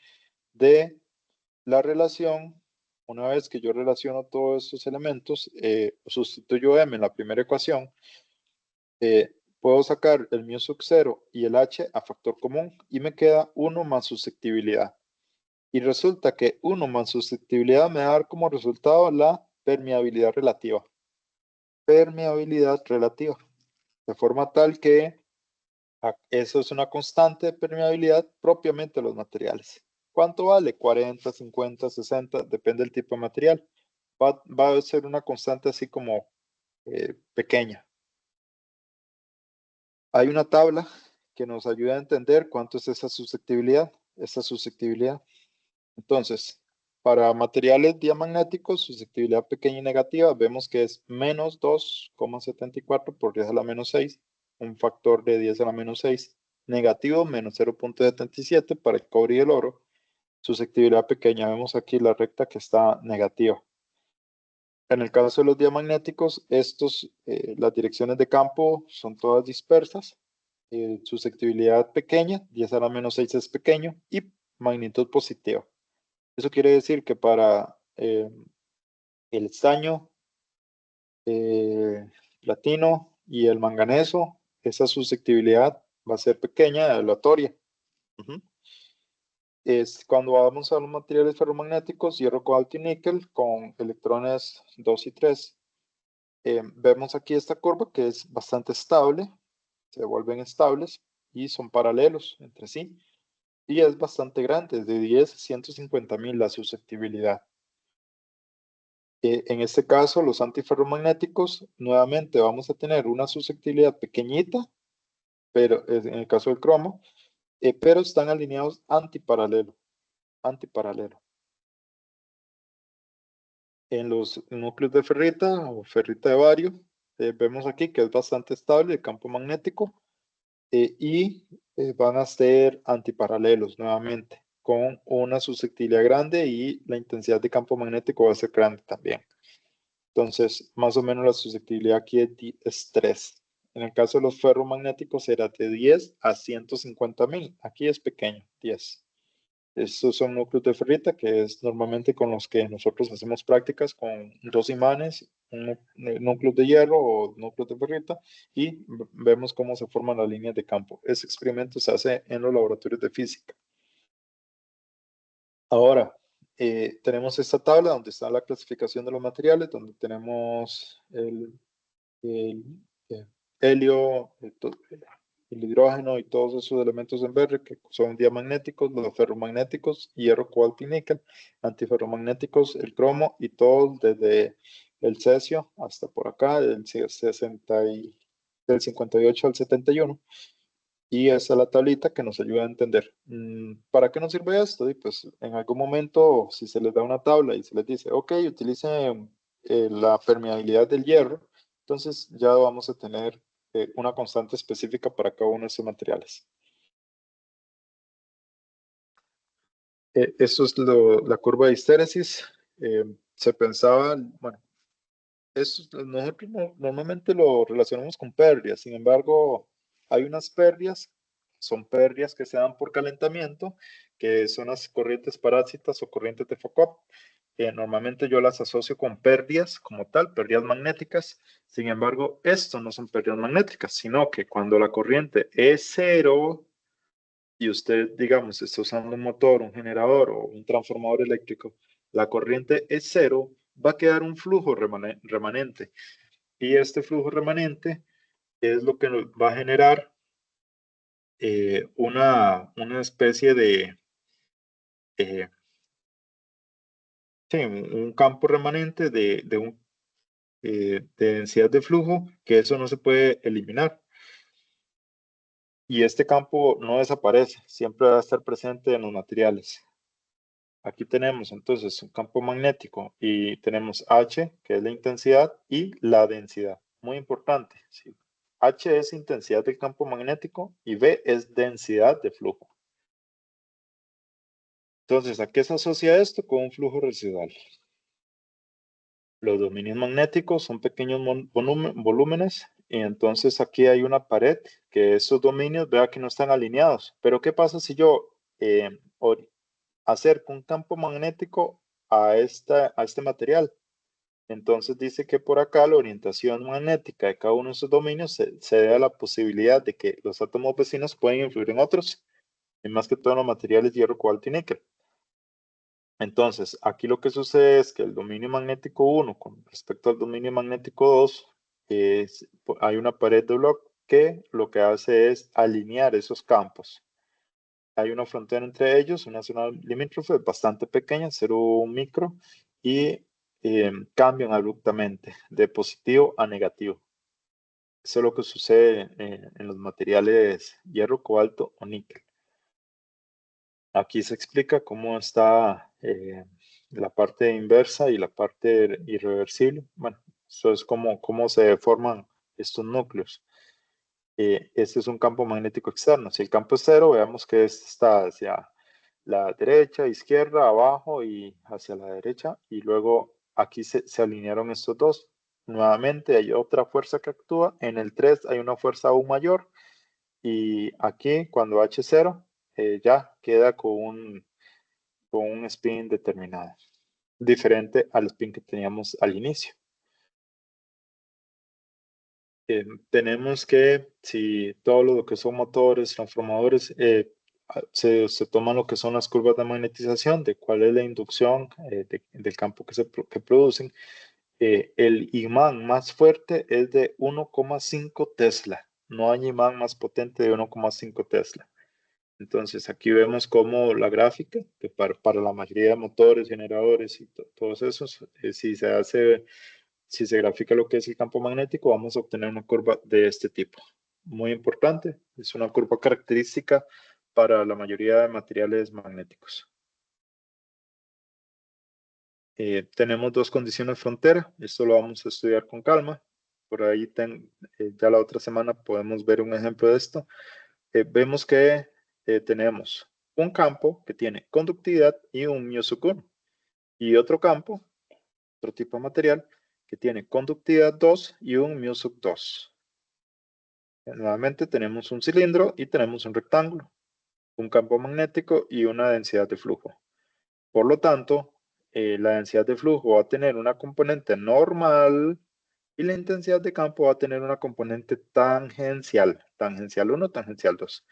de la relación, una vez que yo relaciono todos estos elementos, sustituyo M en la primera ecuación, puedo sacar el mu sub 0 y el H a factor común y me queda 1 más susceptibilidad. Y resulta que 1 más susceptibilidad me va a dar como resultado la permeabilidad relativa. Permeabilidad relativa. De forma tal que eso es una constante de permeabilidad propiamente de los materiales. ¿Cuánto vale? 40, 50, 60, depende del tipo de material. Va a ser una constante así como pequeña. Hay una tabla que nos ayuda a entender cuánto es esa susceptibilidad. Entonces, para materiales diamagnéticos, susceptibilidad pequeña y negativa, vemos que es menos 2,74 por 10 a la menos 6, un factor de 10 a la menos 6. Negativo, menos 0,77 para el cobre y el oro. Susceptibilidad pequeña, vemos aquí la recta que está negativa. En el caso de los diamagnéticos, las direcciones de campo son todas dispersas. Susceptibilidad pequeña, 10 a la menos 6 es pequeño, y magnitud positiva. Eso quiere decir que para el estaño, platino y el manganeso, esa susceptibilidad va a ser pequeña, aleatoria. Es cuando vamos a los materiales ferromagnéticos, hierro, cobalto y níquel, con electrones 2 y 3. Vemos aquí esta curva que es bastante estable, se vuelven estables y son paralelos entre sí. Y es bastante grande, de 10 a 150.000 la susceptibilidad. En este caso, los antiferromagnéticos, nuevamente vamos a tener una susceptibilidad pequeñita, pero en el caso del cromo, pero están alineados antiparalelo. En los núcleos de ferrita o ferrita de bario, vemos aquí que es bastante estable el campo magnético y van a ser antiparalelos nuevamente, con una susceptibilidad grande y la intensidad de campo magnético va a ser grande también. Entonces, más o menos la susceptibilidad aquí es 3. En el caso de los ferromagnéticos será de 10 a 150.000. Aquí es pequeño, 10. Estos son núcleos de ferrita, que es normalmente con los que nosotros hacemos prácticas con dos imanes, núcleos de hierro o núcleos de ferrita, y vemos cómo se forman las líneas de campo. Ese experimento se hace en los laboratorios de física. Ahora, tenemos esta tabla donde está la clasificación de los materiales, donde tenemos el helio, el hidrógeno y todos esos elementos en verde que son diamagnéticos, los ferromagnéticos, hierro, cobalto y níquel, antiferromagnéticos, el cromo y todos desde el cesio hasta por acá, del 58 al 71. Y esa es la tablita que nos ayuda a entender. ¿Para qué nos sirve esto? Y pues en algún momento, si se les da una tabla y se les dice, ok, utilicen la permeabilidad del hierro, entonces ya vamos a tener una constante específica para cada uno de estos materiales. Eso es la curva de histéresis. Se pensaba, bueno, nosotros normalmente lo relacionamos con pérdidas. Sin embargo, hay unas pérdidas, son pérdidas que se dan por calentamiento, que son las corrientes parásitas o corrientes de Foucault. Normalmente yo las asocio con pérdidas como tal, pérdidas magnéticas. Sin embargo, esto no son pérdidas magnéticas, sino que cuando la corriente es cero y usted, digamos, está usando un motor, un generador o un transformador eléctrico, la corriente es cero, va a quedar un flujo remanente. Y este flujo remanente es lo que nos va a generar una especie de, eh, sí, un campo remanente de densidad de flujo, que eso no se puede eliminar. Y este campo no desaparece, siempre va a estar presente en los materiales. Aquí tenemos entonces un campo magnético y tenemos H, que es la intensidad, y la densidad. Muy importante. ¿Sí? H es intensidad del campo magnético y V es densidad de flujo. Entonces, ¿a qué se asocia esto? Con un flujo residual. Los dominios magnéticos son pequeños volúmenes y entonces aquí hay una pared que esos dominios, vea que no están alineados. Pero ¿qué pasa si yo acerco un campo magnético a este material? Entonces dice que por acá la orientación magnética de cada uno de esos dominios se debe a la posibilidad de que los átomos vecinos pueden influir en otros, y más que todo en los materiales hierro, cobalto y níquel. Entonces, aquí lo que sucede es que el dominio magnético 1 con respecto al dominio magnético 2, hay una pared de bloque que lo que hace es alinear esos campos. Hay una frontera entre ellos, una zona limítrofe bastante pequeña, 0,1 micro, y cambian abruptamente de positivo a negativo. Eso es lo que sucede en los materiales hierro, cobalto o níquel. Aquí se explica cómo está la parte inversa y la parte irreversible. Bueno, eso es cómo se forman estos núcleos. Este es un campo magnético externo. Si el campo es cero, veamos que este está hacia la derecha, izquierda, abajo y hacia la derecha. Y luego aquí se alinearon estos dos. Nuevamente hay otra fuerza que actúa. En el 3 hay una fuerza aún mayor. Y aquí, cuando H0, ya queda con un spin determinado, diferente al spin que teníamos al inicio. Tenemos que, si todo lo que son motores, transformadores, se toman lo que son las curvas de magnetización, de cuál es la inducción del campo que producen. El imán más fuerte es de 1,5 Tesla. No hay imán más potente de 1,5 Tesla. Entonces aquí vemos cómo la gráfica, que para la mayoría de motores, generadores y todos esos, si se grafica lo que es el campo magnético, vamos a obtener una curva de este tipo. Muy importante, es una curva característica para la mayoría de materiales magnéticos. Tenemos dos condiciones frontera, esto lo vamos a estudiar con calma. Por ahí ya la otra semana podemos ver un ejemplo de esto. Vemos que tenemos un campo que tiene conductividad y un μ1 y otro campo, otro tipo de material, que tiene conductividad 2 y un μ2. Nuevamente tenemos un cilindro y tenemos un rectángulo, un campo magnético y una densidad de flujo. Por lo tanto, la densidad de flujo va a tener una componente normal y la intensidad de campo va a tener una componente tangencial, tangencial 1, tangencial 2.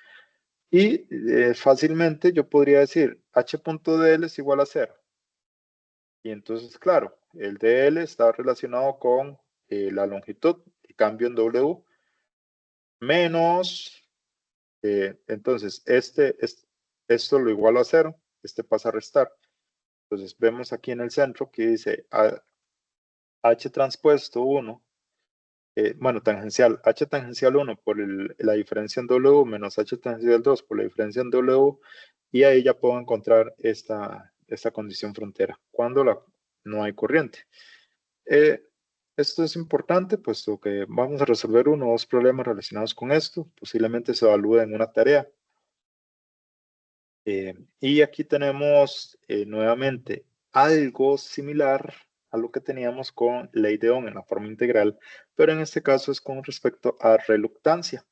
Y fácilmente yo podría decir h.dl es igual a 0. Y entonces, claro, el dl está relacionado con la longitud, el cambio en W, menos Entonces, esto lo igualo a 0, este pasa a restar. Entonces, vemos aquí en el centro que dice H transpuesto 1, bueno, tangencial, H tangencial 1 por la diferencia en W menos H tangencial 2 por la diferencia en W, y ahí ya puedo encontrar esta condición frontera, cuando no hay corriente. Esto es importante, puesto que vamos a resolver uno o dos problemas relacionados con esto, posiblemente se evalúe en una tarea. Y aquí tenemos nuevamente algo similar a lo que teníamos con ley de Ohm en la forma integral, pero en este caso es con respecto a reluctancia.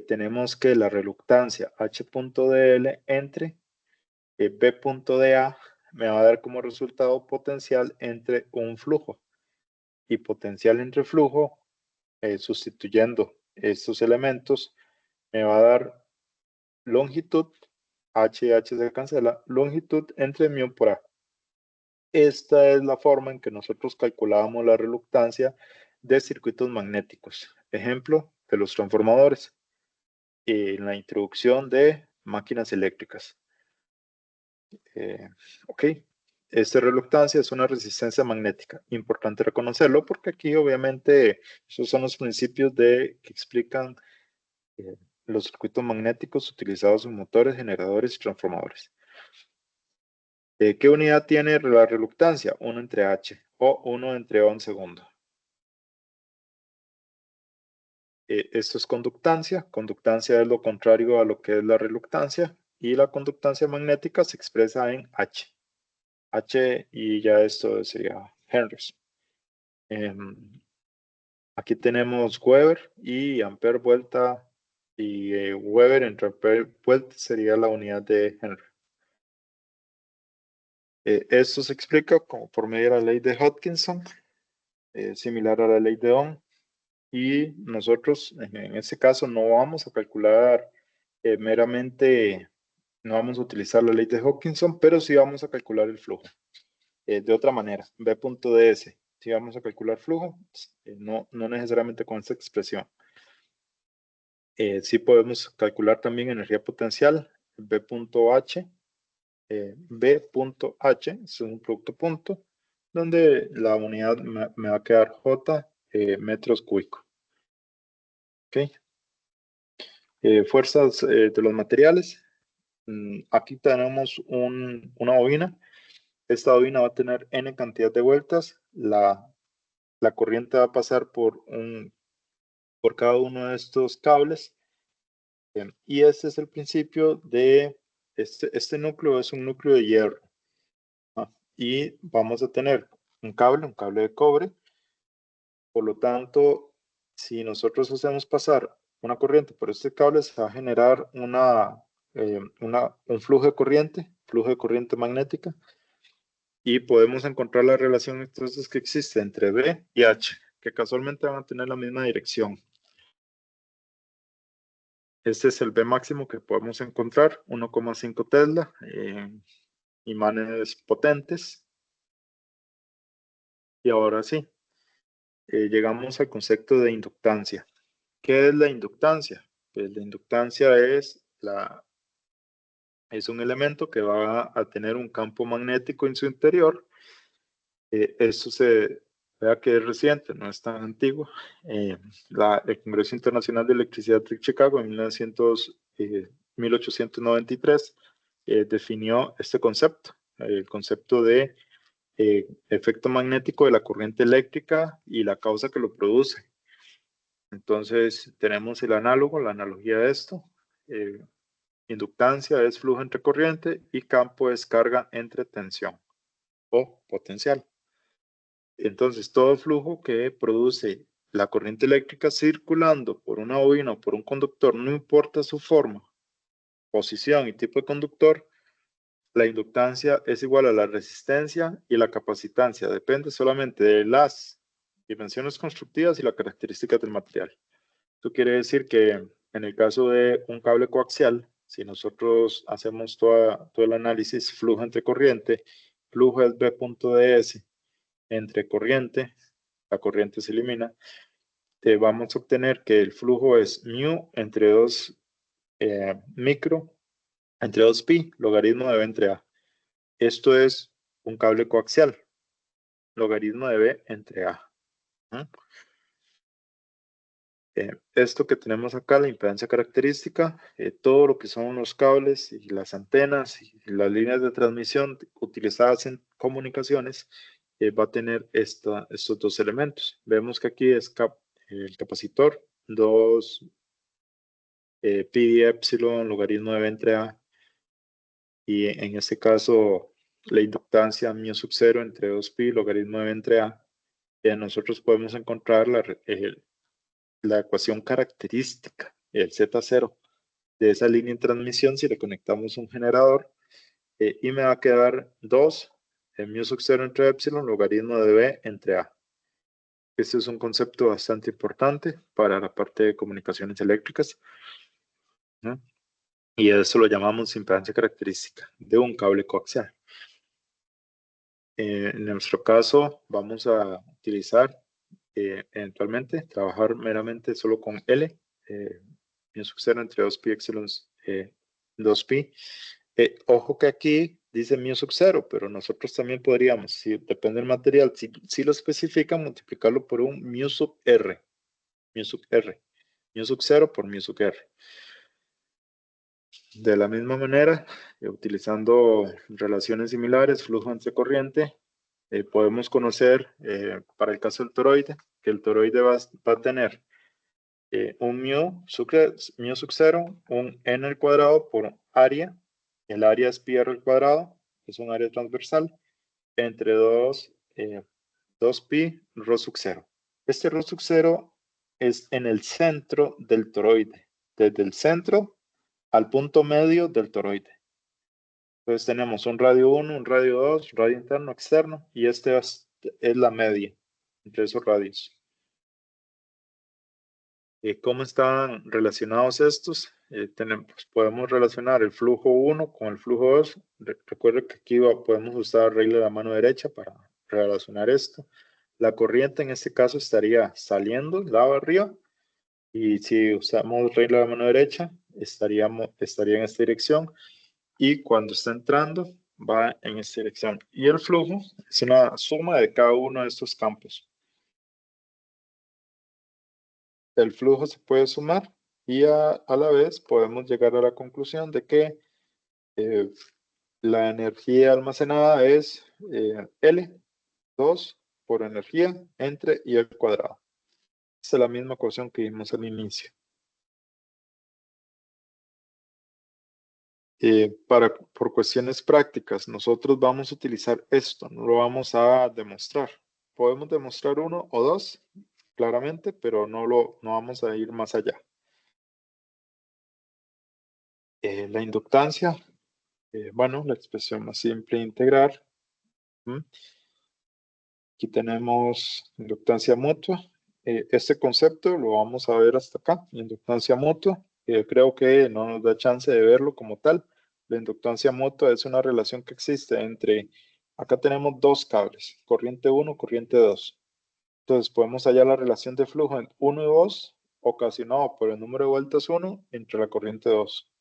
Tenemos que la reluctancia H.dl entre B.da me va a dar como resultado potencial entre un flujo. Y potencial entre flujo, sustituyendo estos elementos, me va a dar longitud, H se cancela, longitud entre mu por A. Esta es la forma en que nosotros calculábamos la reluctancia de circuitos magnéticos. Ejemplo de los transformadores en la introducción de máquinas eléctricas. Ok, esta reluctancia es una resistencia magnética. Importante reconocerlo porque aquí obviamente esos son los principios que explican los circuitos magnéticos utilizados en motores, generadores y transformadores. ¿Qué unidad tiene la reluctancia? 1 entre H o 1 entre Ohm segundo. Esto es conductancia. Conductancia es lo contrario a lo que es la reluctancia. Y la conductancia magnética se expresa en H. H y ya esto sería Henrys. Aquí tenemos Weber y ampere vuelta. Y Weber entre ampere vuelta sería la unidad de Henry. Esto se explica por medio de la ley de Hodgkinson, similar a la ley de Ohm. Y nosotros en este caso no vamos a calcular meramente, no vamos a utilizar la ley de Hodgkinson, pero sí vamos a calcular el flujo. De otra manera, B.ds, si vamos a calcular flujo, no necesariamente con esta expresión. Sí podemos calcular también energía potencial, B.h. B.h es un producto punto, donde la unidad me va a quedar J metros cúbicos. ¿Okay? Fuerzas de los materiales. Aquí tenemos una bobina. Esta bobina va a tener N cantidad de vueltas. La corriente va a pasar por cada uno de estos cables. Y este es el principio de este núcleo, es un núcleo de hierro. Y vamos a tener un cable de cobre. Por lo tanto, si nosotros hacemos pasar una corriente por este cable, se va a generar un flujo de corriente magnética. Y podemos encontrar la relación entonces que existe entre B y H, que casualmente van a tener la misma dirección. Este es el B máximo que podemos encontrar, 1,5 Tesla, imanes potentes. Y ahora sí, llegamos al concepto de inductancia. ¿Qué es la inductancia? Pues la inductancia es un elemento que va a tener un campo magnético en su interior. Esto vea que es reciente, no es tan antiguo. El Congreso Internacional de Electricidad de Chicago en 1893 definió este concepto, el concepto de efecto magnético de la corriente eléctrica y la causa que lo produce. Entonces tenemos el análogo, la analogía de esto. Inductancia es flujo entre corriente y campo es carga entre tensión o potencial. Entonces, todo flujo que produce la corriente eléctrica circulando por una bobina o por un conductor, no importa su forma, posición y tipo de conductor, la inductancia es igual a la resistencia y la capacitancia. Depende solamente de las dimensiones constructivas y las características del material. Esto quiere decir que en el caso de un cable coaxial, si nosotros hacemos todo el análisis flujo entre corriente, flujo es B.ds entre corriente, la corriente se elimina, vamos a obtener que el flujo es mu entre 2 micro entre 2pi, logaritmo de b entre a. Esto es un cable coaxial, logaritmo de b entre a. Esto que tenemos acá, la impedancia característica, todo lo que son los cables y las antenas y las líneas de transmisión utilizadas en comunicaciones, va a tener estos dos elementos. Vemos que aquí es el capacitor, 2 pi epsilon logaritmo de b entre a, y en este caso la inductancia mu sub 0 entre 2pi logaritmo de b entre a. Nosotros podemos encontrar la ecuación característica, el Z0 de esa línea en transmisión si le conectamos un generador, y me va a quedar 2 mu sub 0 entre epsilon logaritmo de b entre a. Este es un concepto bastante importante para la parte de comunicaciones eléctricas, ¿no? Y eso lo llamamos impedancia característica de un cable coaxial. En nuestro caso vamos a utilizar eventualmente trabajar meramente solo con L, mu sub 0 entre 2pi epsilon 2pi. Ojo que aquí dice mu sub 0, pero nosotros también podríamos, si depende del material, si lo especifica, multiplicarlo por un mu sub r, mu sub r, mu sub 0 por mu sub r. De la misma manera, utilizando relaciones similares, flujo entre corriente, podemos conocer, para el caso del toroide, que el toroide va a tener un mu sub 0, un n al cuadrado por área. El área es pi r al cuadrado, es un área transversal, entre 2pi rho sub 0. Este rho sub 0 es en el centro del toroide, desde el centro al punto medio del toroide. Entonces tenemos un radio 1, un radio 2, radio interno, externo, y este es la media entre esos radios. ¿Cómo están relacionados estos? Podemos relacionar el flujo 1 con el flujo 2. Recuerden que aquí podemos usar regla de la mano derecha para relacionar esto. La corriente en este caso estaría saliendo lado arriba, y si usamos regla de la mano derecha estaría en esta dirección, y cuando está entrando va en esta dirección. Y el flujo es una suma de cada uno de estos campos. El flujo se puede sumar y a la vez podemos llegar a la conclusión de que la energía almacenada es L, 2 por energía entre I al cuadrado. Esta es la misma ecuación que vimos al inicio. Por cuestiones prácticas, nosotros vamos a utilizar esto, no lo vamos a demostrar. Podemos demostrar uno o dos, claramente, pero no vamos a ir más allá. La inductancia, bueno, la expresión más simple integrar. Aquí tenemos inductancia mutua. Este concepto lo vamos a ver hasta acá, inductancia mutua. Creo que no nos da chance de verlo como tal. La inductancia mutua es una relación que existe entre, acá tenemos dos cables, corriente 1, corriente 2. Entonces podemos hallar la relación de flujo en 1 y 2 ocasionado por el número de vueltas 1 entre la corriente 2.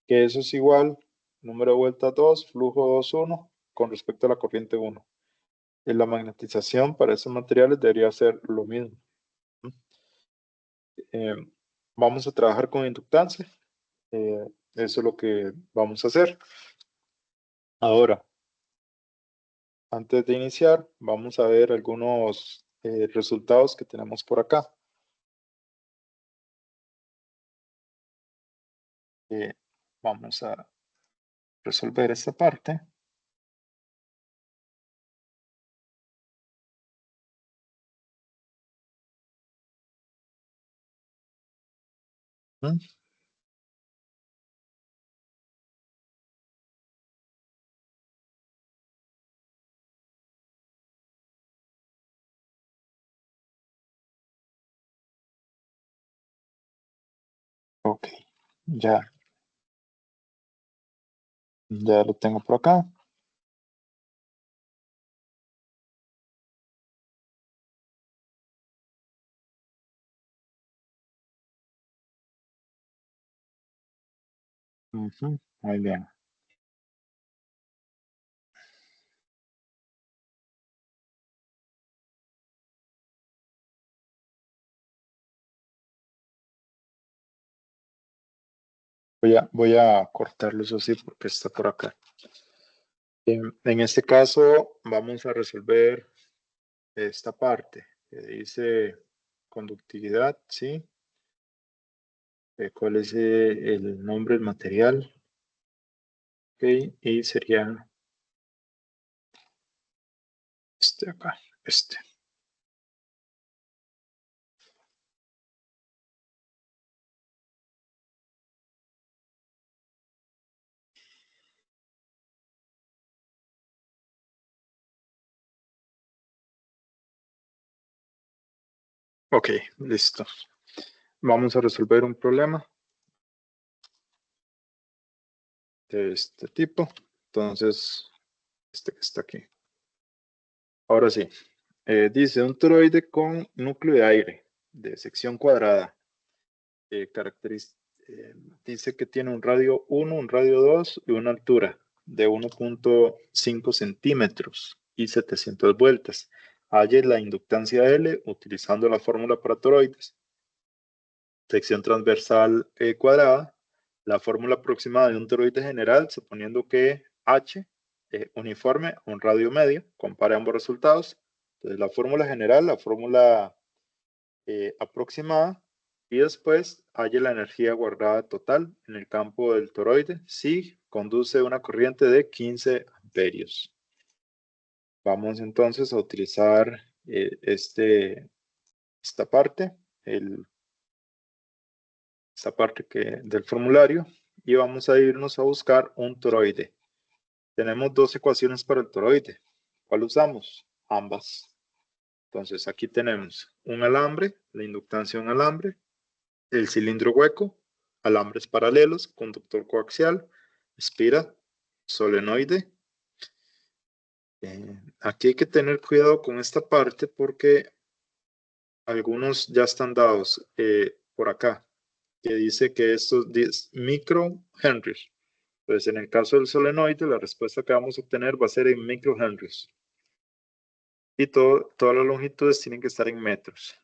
Que eso es igual, número de vueltas 2, flujo 2, 1 con respecto a la corriente 1. Y la magnetización para esos materiales debería ser lo mismo. Vamos a trabajar con inductancia. Eso es lo que vamos a hacer. Ahora, antes de iniciar, vamos a ver algunos resultados que tenemos por acá. Vamos a resolver esta parte. Ok, ya lo tengo por acá. Muy bien. Voy a cortarlo eso así porque está por acá. En este caso vamos a resolver esta parte que dice conductividad, ¿sí? ¿Cuál es el nombre del material? Ok, y sería este acá, este. Ok, listo. Vamos a resolver un problema de este tipo. Entonces, este que está aquí. Ahora sí, dice un toroide con núcleo de aire de sección cuadrada. Dice que tiene un radio 1, un radio 2 y una altura de 1.5 centímetros y 700 vueltas. Halle la inductancia L utilizando la fórmula para toroides. Sección transversal cuadrada. La fórmula aproximada de un toroide general, suponiendo que H uniforme a un radio medio. Compare ambos resultados. Entonces, la fórmula general, la fórmula aproximada, y después halle la energía guardada total en el campo del toroide si conduce una corriente de 15 amperios. Vamos entonces a utilizar esta parte, esta parte del formulario, y vamos a irnos a buscar un toroide. Tenemos dos ecuaciones para el toroide. ¿Cuál usamos? Ambas. Entonces aquí tenemos un alambre, la inductancia de un alambre, el cilindro hueco, alambres paralelos, conductor coaxial, espira, solenoide. Aquí hay que tener cuidado con esta parte porque algunos ya están dados por acá, que dice que estos 10 microhenries. Entonces, en el caso del solenoide, la respuesta que vamos a obtener va a ser en microhenries. Y todas las longitudes tienen que estar en metros.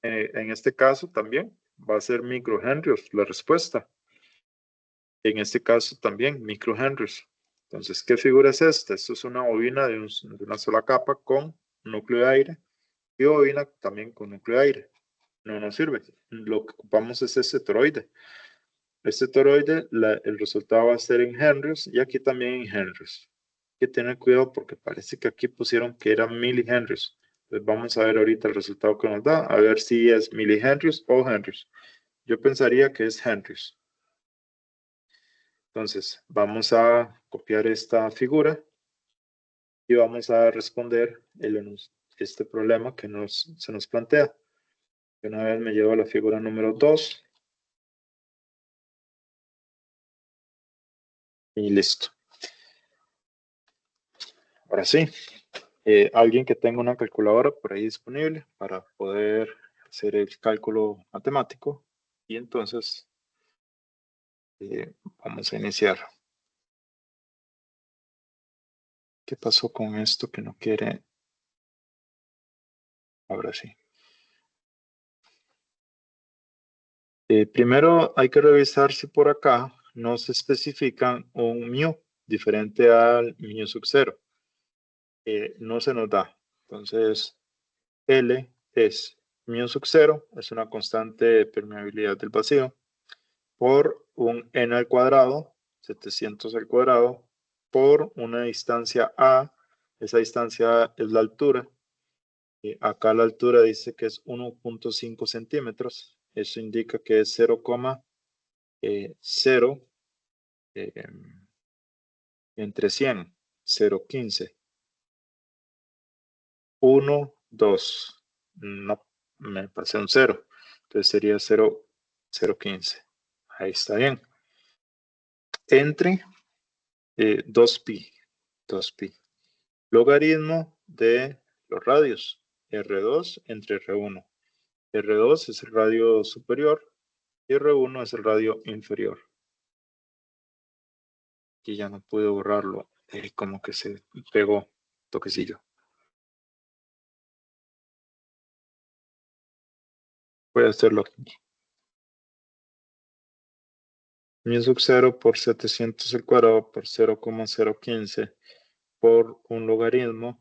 En este caso también va a ser microhenries la respuesta. En este caso también microhenries. Entonces, ¿qué figura es esta? Esto es una bobina de una sola capa con núcleo de aire y bobina también con núcleo de aire. No nos sirve. Lo que ocupamos es este toroide. Este toroide, el resultado va a ser en henries y aquí también en henries. Hay que tener cuidado porque parece que aquí pusieron que eran milihenries. Entonces vamos a ver ahorita el resultado que nos da, a ver si es milihenries o henries. Yo pensaría que es henries. Entonces, vamos a copiar esta figura y vamos a responder este problema que se nos plantea. Una vez me llevo a la figura número 2 y listo. Ahora sí, alguien que tenga una calculadora por ahí disponible para poder hacer el cálculo matemático y entonces vamos a iniciar. ¿Qué pasó con esto que no quiere? Ahora sí. Primero hay que revisar si por acá no se especifica un mu diferente al mu sub 0. No se nos da. Entonces, L es mu sub 0, es una constante de permeabilidad del vacío, por un n al cuadrado, 700 al cuadrado, por una distancia A. Esa distancia es la altura. Acá la altura dice que es 1.5 centímetros. Eso indica que es 0,0 entre 100, 0,15. 1, 2. No, me pasé un 0. Entonces sería 0,15. Ahí está bien. Entre 2pi. 2pi. Logaritmo de los radios. R2 entre R1. R2 es el radio superior y R1 es el radio inferior. y ya no pude borrarlo. Como que se pegó toquecillo. Voy a hacerlo aquí. Mu sub 0 por 700 al cuadrado por 0,015 por un logaritmo.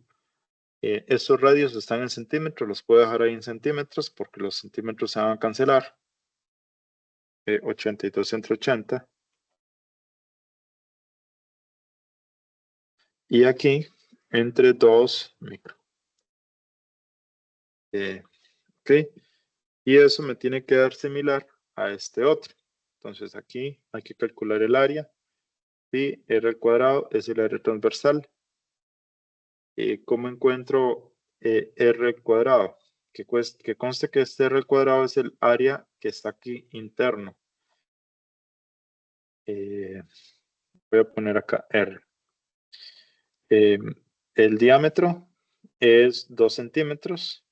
Estos radios están en centímetros, los puedo dejar ahí en centímetros porque los centímetros se van a cancelar. 82 entre 80. Y aquí entre 2 micro. Ok. Y eso me tiene que dar similar a este otro. Entonces aquí hay que calcular el área. Pi r al cuadrado es el área transversal. ¿Cómo encuentro r al cuadrado? Que conste que este r al cuadrado es el área que está aquí interno. Voy a poner acá r. El diámetro es 2 centímetros.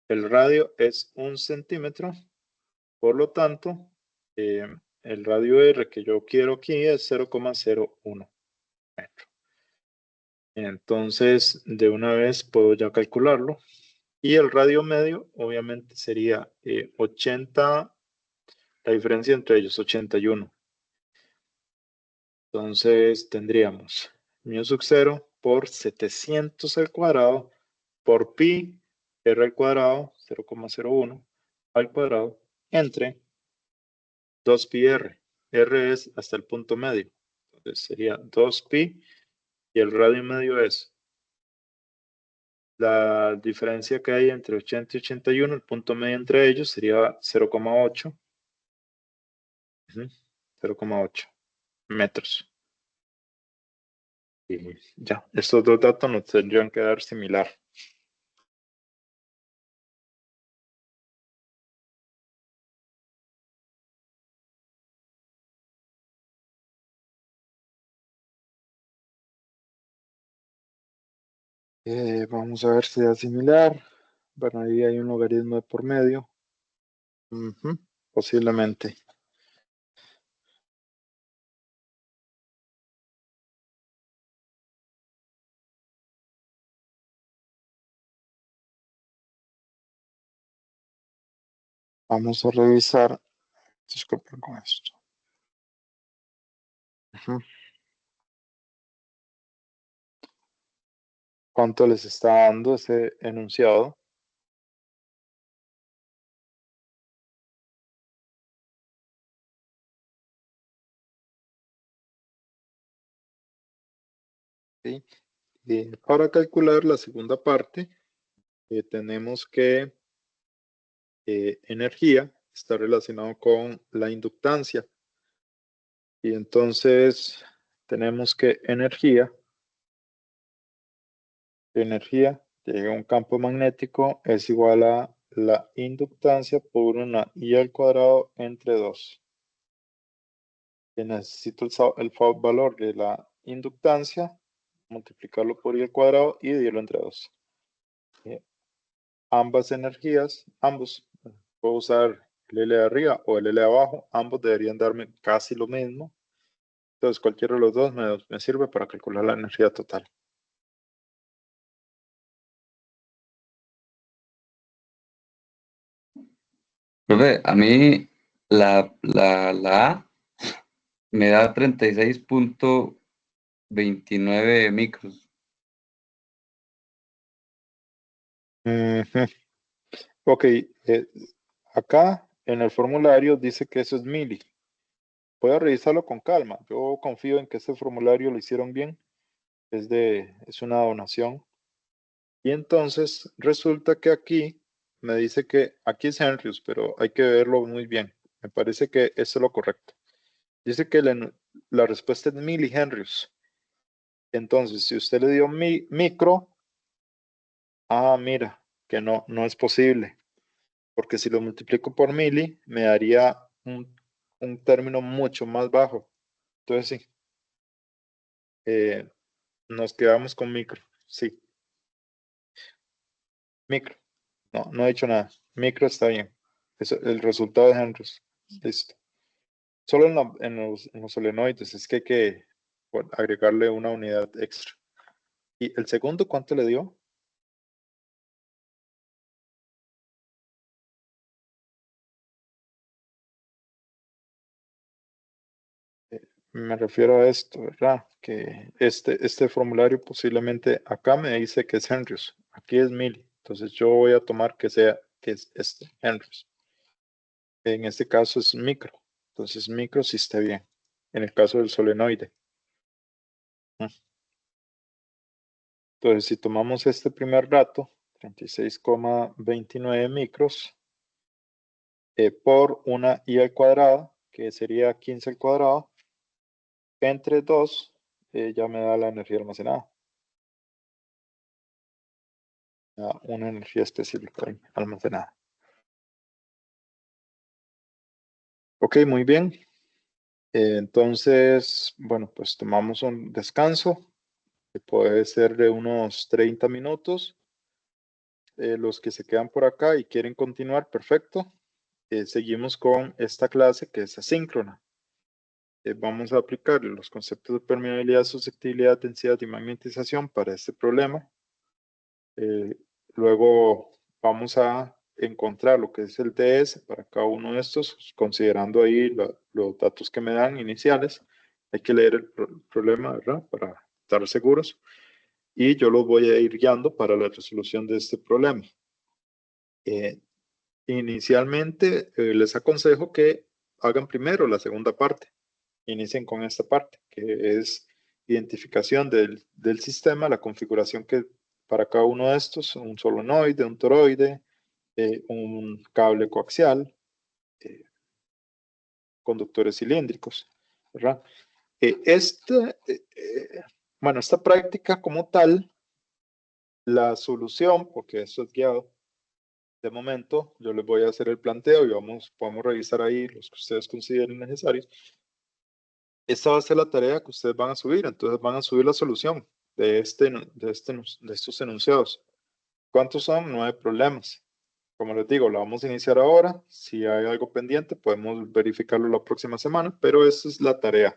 El radio es 1 centímetro. Por lo tanto, el radio R que yo quiero aquí es 0,01 metro. Entonces, de una vez puedo ya calcularlo. Y el radio medio, obviamente, sería 80, la diferencia entre ellos, 81. Entonces, tendríamos mu sub 0 por 700 al cuadrado por pi r al cuadrado, 0,01 al cuadrado, entre 2 pi r. R es hasta el punto medio. Entonces sería 2 pi y el radio medio es la diferencia que hay entre 80 y 81, el punto medio entre ellos sería 0,8. 0,8 metros. Y ya, estos dos datos nos tendrían que dar similar. Vamos a ver si da similar. Bueno, ahí hay un logaritmo de por medio. Posiblemente. Vamos a revisar. Disculpen con esto. ¿Cuánto les está dando ese enunciado? ¿Sí? Para calcular la segunda parte, tenemos que energía está relacionado con la inductancia. Y entonces tenemos que energía de un campo magnético es igual a la inductancia por una I al cuadrado entre 2. Y necesito el valor de la inductancia, multiplicarlo por I al cuadrado y dividirlo entre 2. Ambas energías, puedo usar el L de arriba o el L de abajo, ambos deberían darme casi lo mismo. Entonces cualquiera de los dos me sirve para calcular la energía total. Profe, a mí la A me da 36,29 micros. Ok, acá en el formulario dice que eso es mili. Voy a revisarlo con calma. Yo confío en que este formulario lo hicieron bien. Es una donación. Y entonces resulta que aquí me dice que aquí es Henrius, pero hay que verlo muy bien. Me parece que eso es lo correcto. Dice que la respuesta es milihenrius. Entonces, si usted le dio micro, mira, que no es posible. Porque si lo multiplico por mili, me daría un término mucho más bajo. Entonces, sí, nos quedamos con micro. Sí, micro. No he dicho nada. Micro está bien. El resultado de Henrius. Listo. Solo en los solenoides es que hay que por agregarle una unidad extra. ¿Y el segundo cuánto le dio? Me refiero a esto, ¿verdad? Que este formulario posiblemente acá me dice que es Henrys, aquí es Milli. Entonces yo voy a tomar que es este, Henrys. En este caso es micro. Entonces micro sí está bien. En el caso del solenoide. Entonces si tomamos este primer dato, 36,29 micros por una i al cuadrado, que sería 15 al cuadrado, entre 2, ya me da la energía almacenada. Una energía específica almacenada. Ok, muy bien. Entonces, bueno, pues tomamos un descanso, que puede ser de unos 30 minutos. Los que se quedan por acá y quieren continuar, perfecto. Seguimos con esta clase que es asíncrona. Vamos a aplicar los conceptos de permeabilidad, susceptibilidad, densidad y magnetización para este problema. Luego vamos a encontrar lo que es el DS para cada uno de estos, considerando ahí los datos que me dan iniciales. Hay que leer el problema, ¿verdad? Para estar seguros. Y yo los voy a ir guiando para la resolución de este problema. Inicialmente les aconsejo que hagan primero la segunda parte. Inicien con esta parte, que es identificación del sistema, la configuración que para cada uno de estos, un solenoide, un toroide, un cable coaxial, conductores cilíndricos, ¿verdad? Bueno, esta práctica como tal, la solución, porque esto es guiado, de momento yo les voy a hacer el planteo y podemos revisar ahí los que ustedes consideren necesarios. Esta va a ser la tarea que ustedes van a subir, entonces van a subir la solución de estos enunciados. ¿Cuántos son? 9 problemas. Como les digo, la vamos a iniciar ahora. Si hay algo pendiente, podemos verificarlo la próxima semana, pero esa es la tarea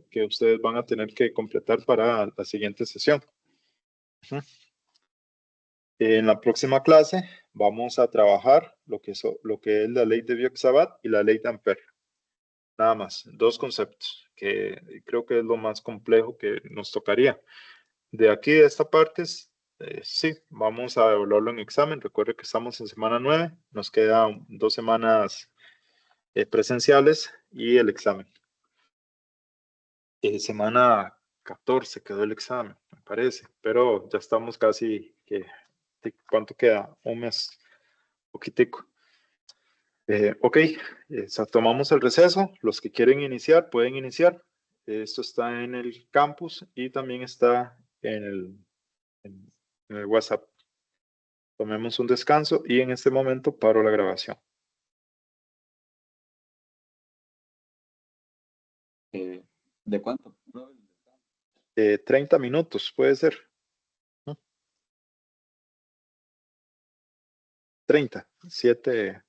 que ustedes van a tener que completar para la siguiente sesión. En la próxima clase vamos a trabajar lo que es la ley de Biot-Savart y la ley de Ampère. Nada más, dos conceptos que creo que es lo más complejo que nos tocaría. De aquí, de esta parte, sí, vamos a evaluarlo en examen. Recuerde que estamos en semana 9, nos quedan 2 semanas presenciales y el examen. Semana 14 quedó el examen, me parece, pero ya estamos casi, ¿cuánto queda? Un mes, poquitico. Ok, tomamos el receso. Los que quieren iniciar, pueden iniciar. Esto está en el campus y también está en el WhatsApp. Tomemos un descanso y en este momento paro la grabación. ¿De cuánto? 30 minutos, puede ser. 30, 7.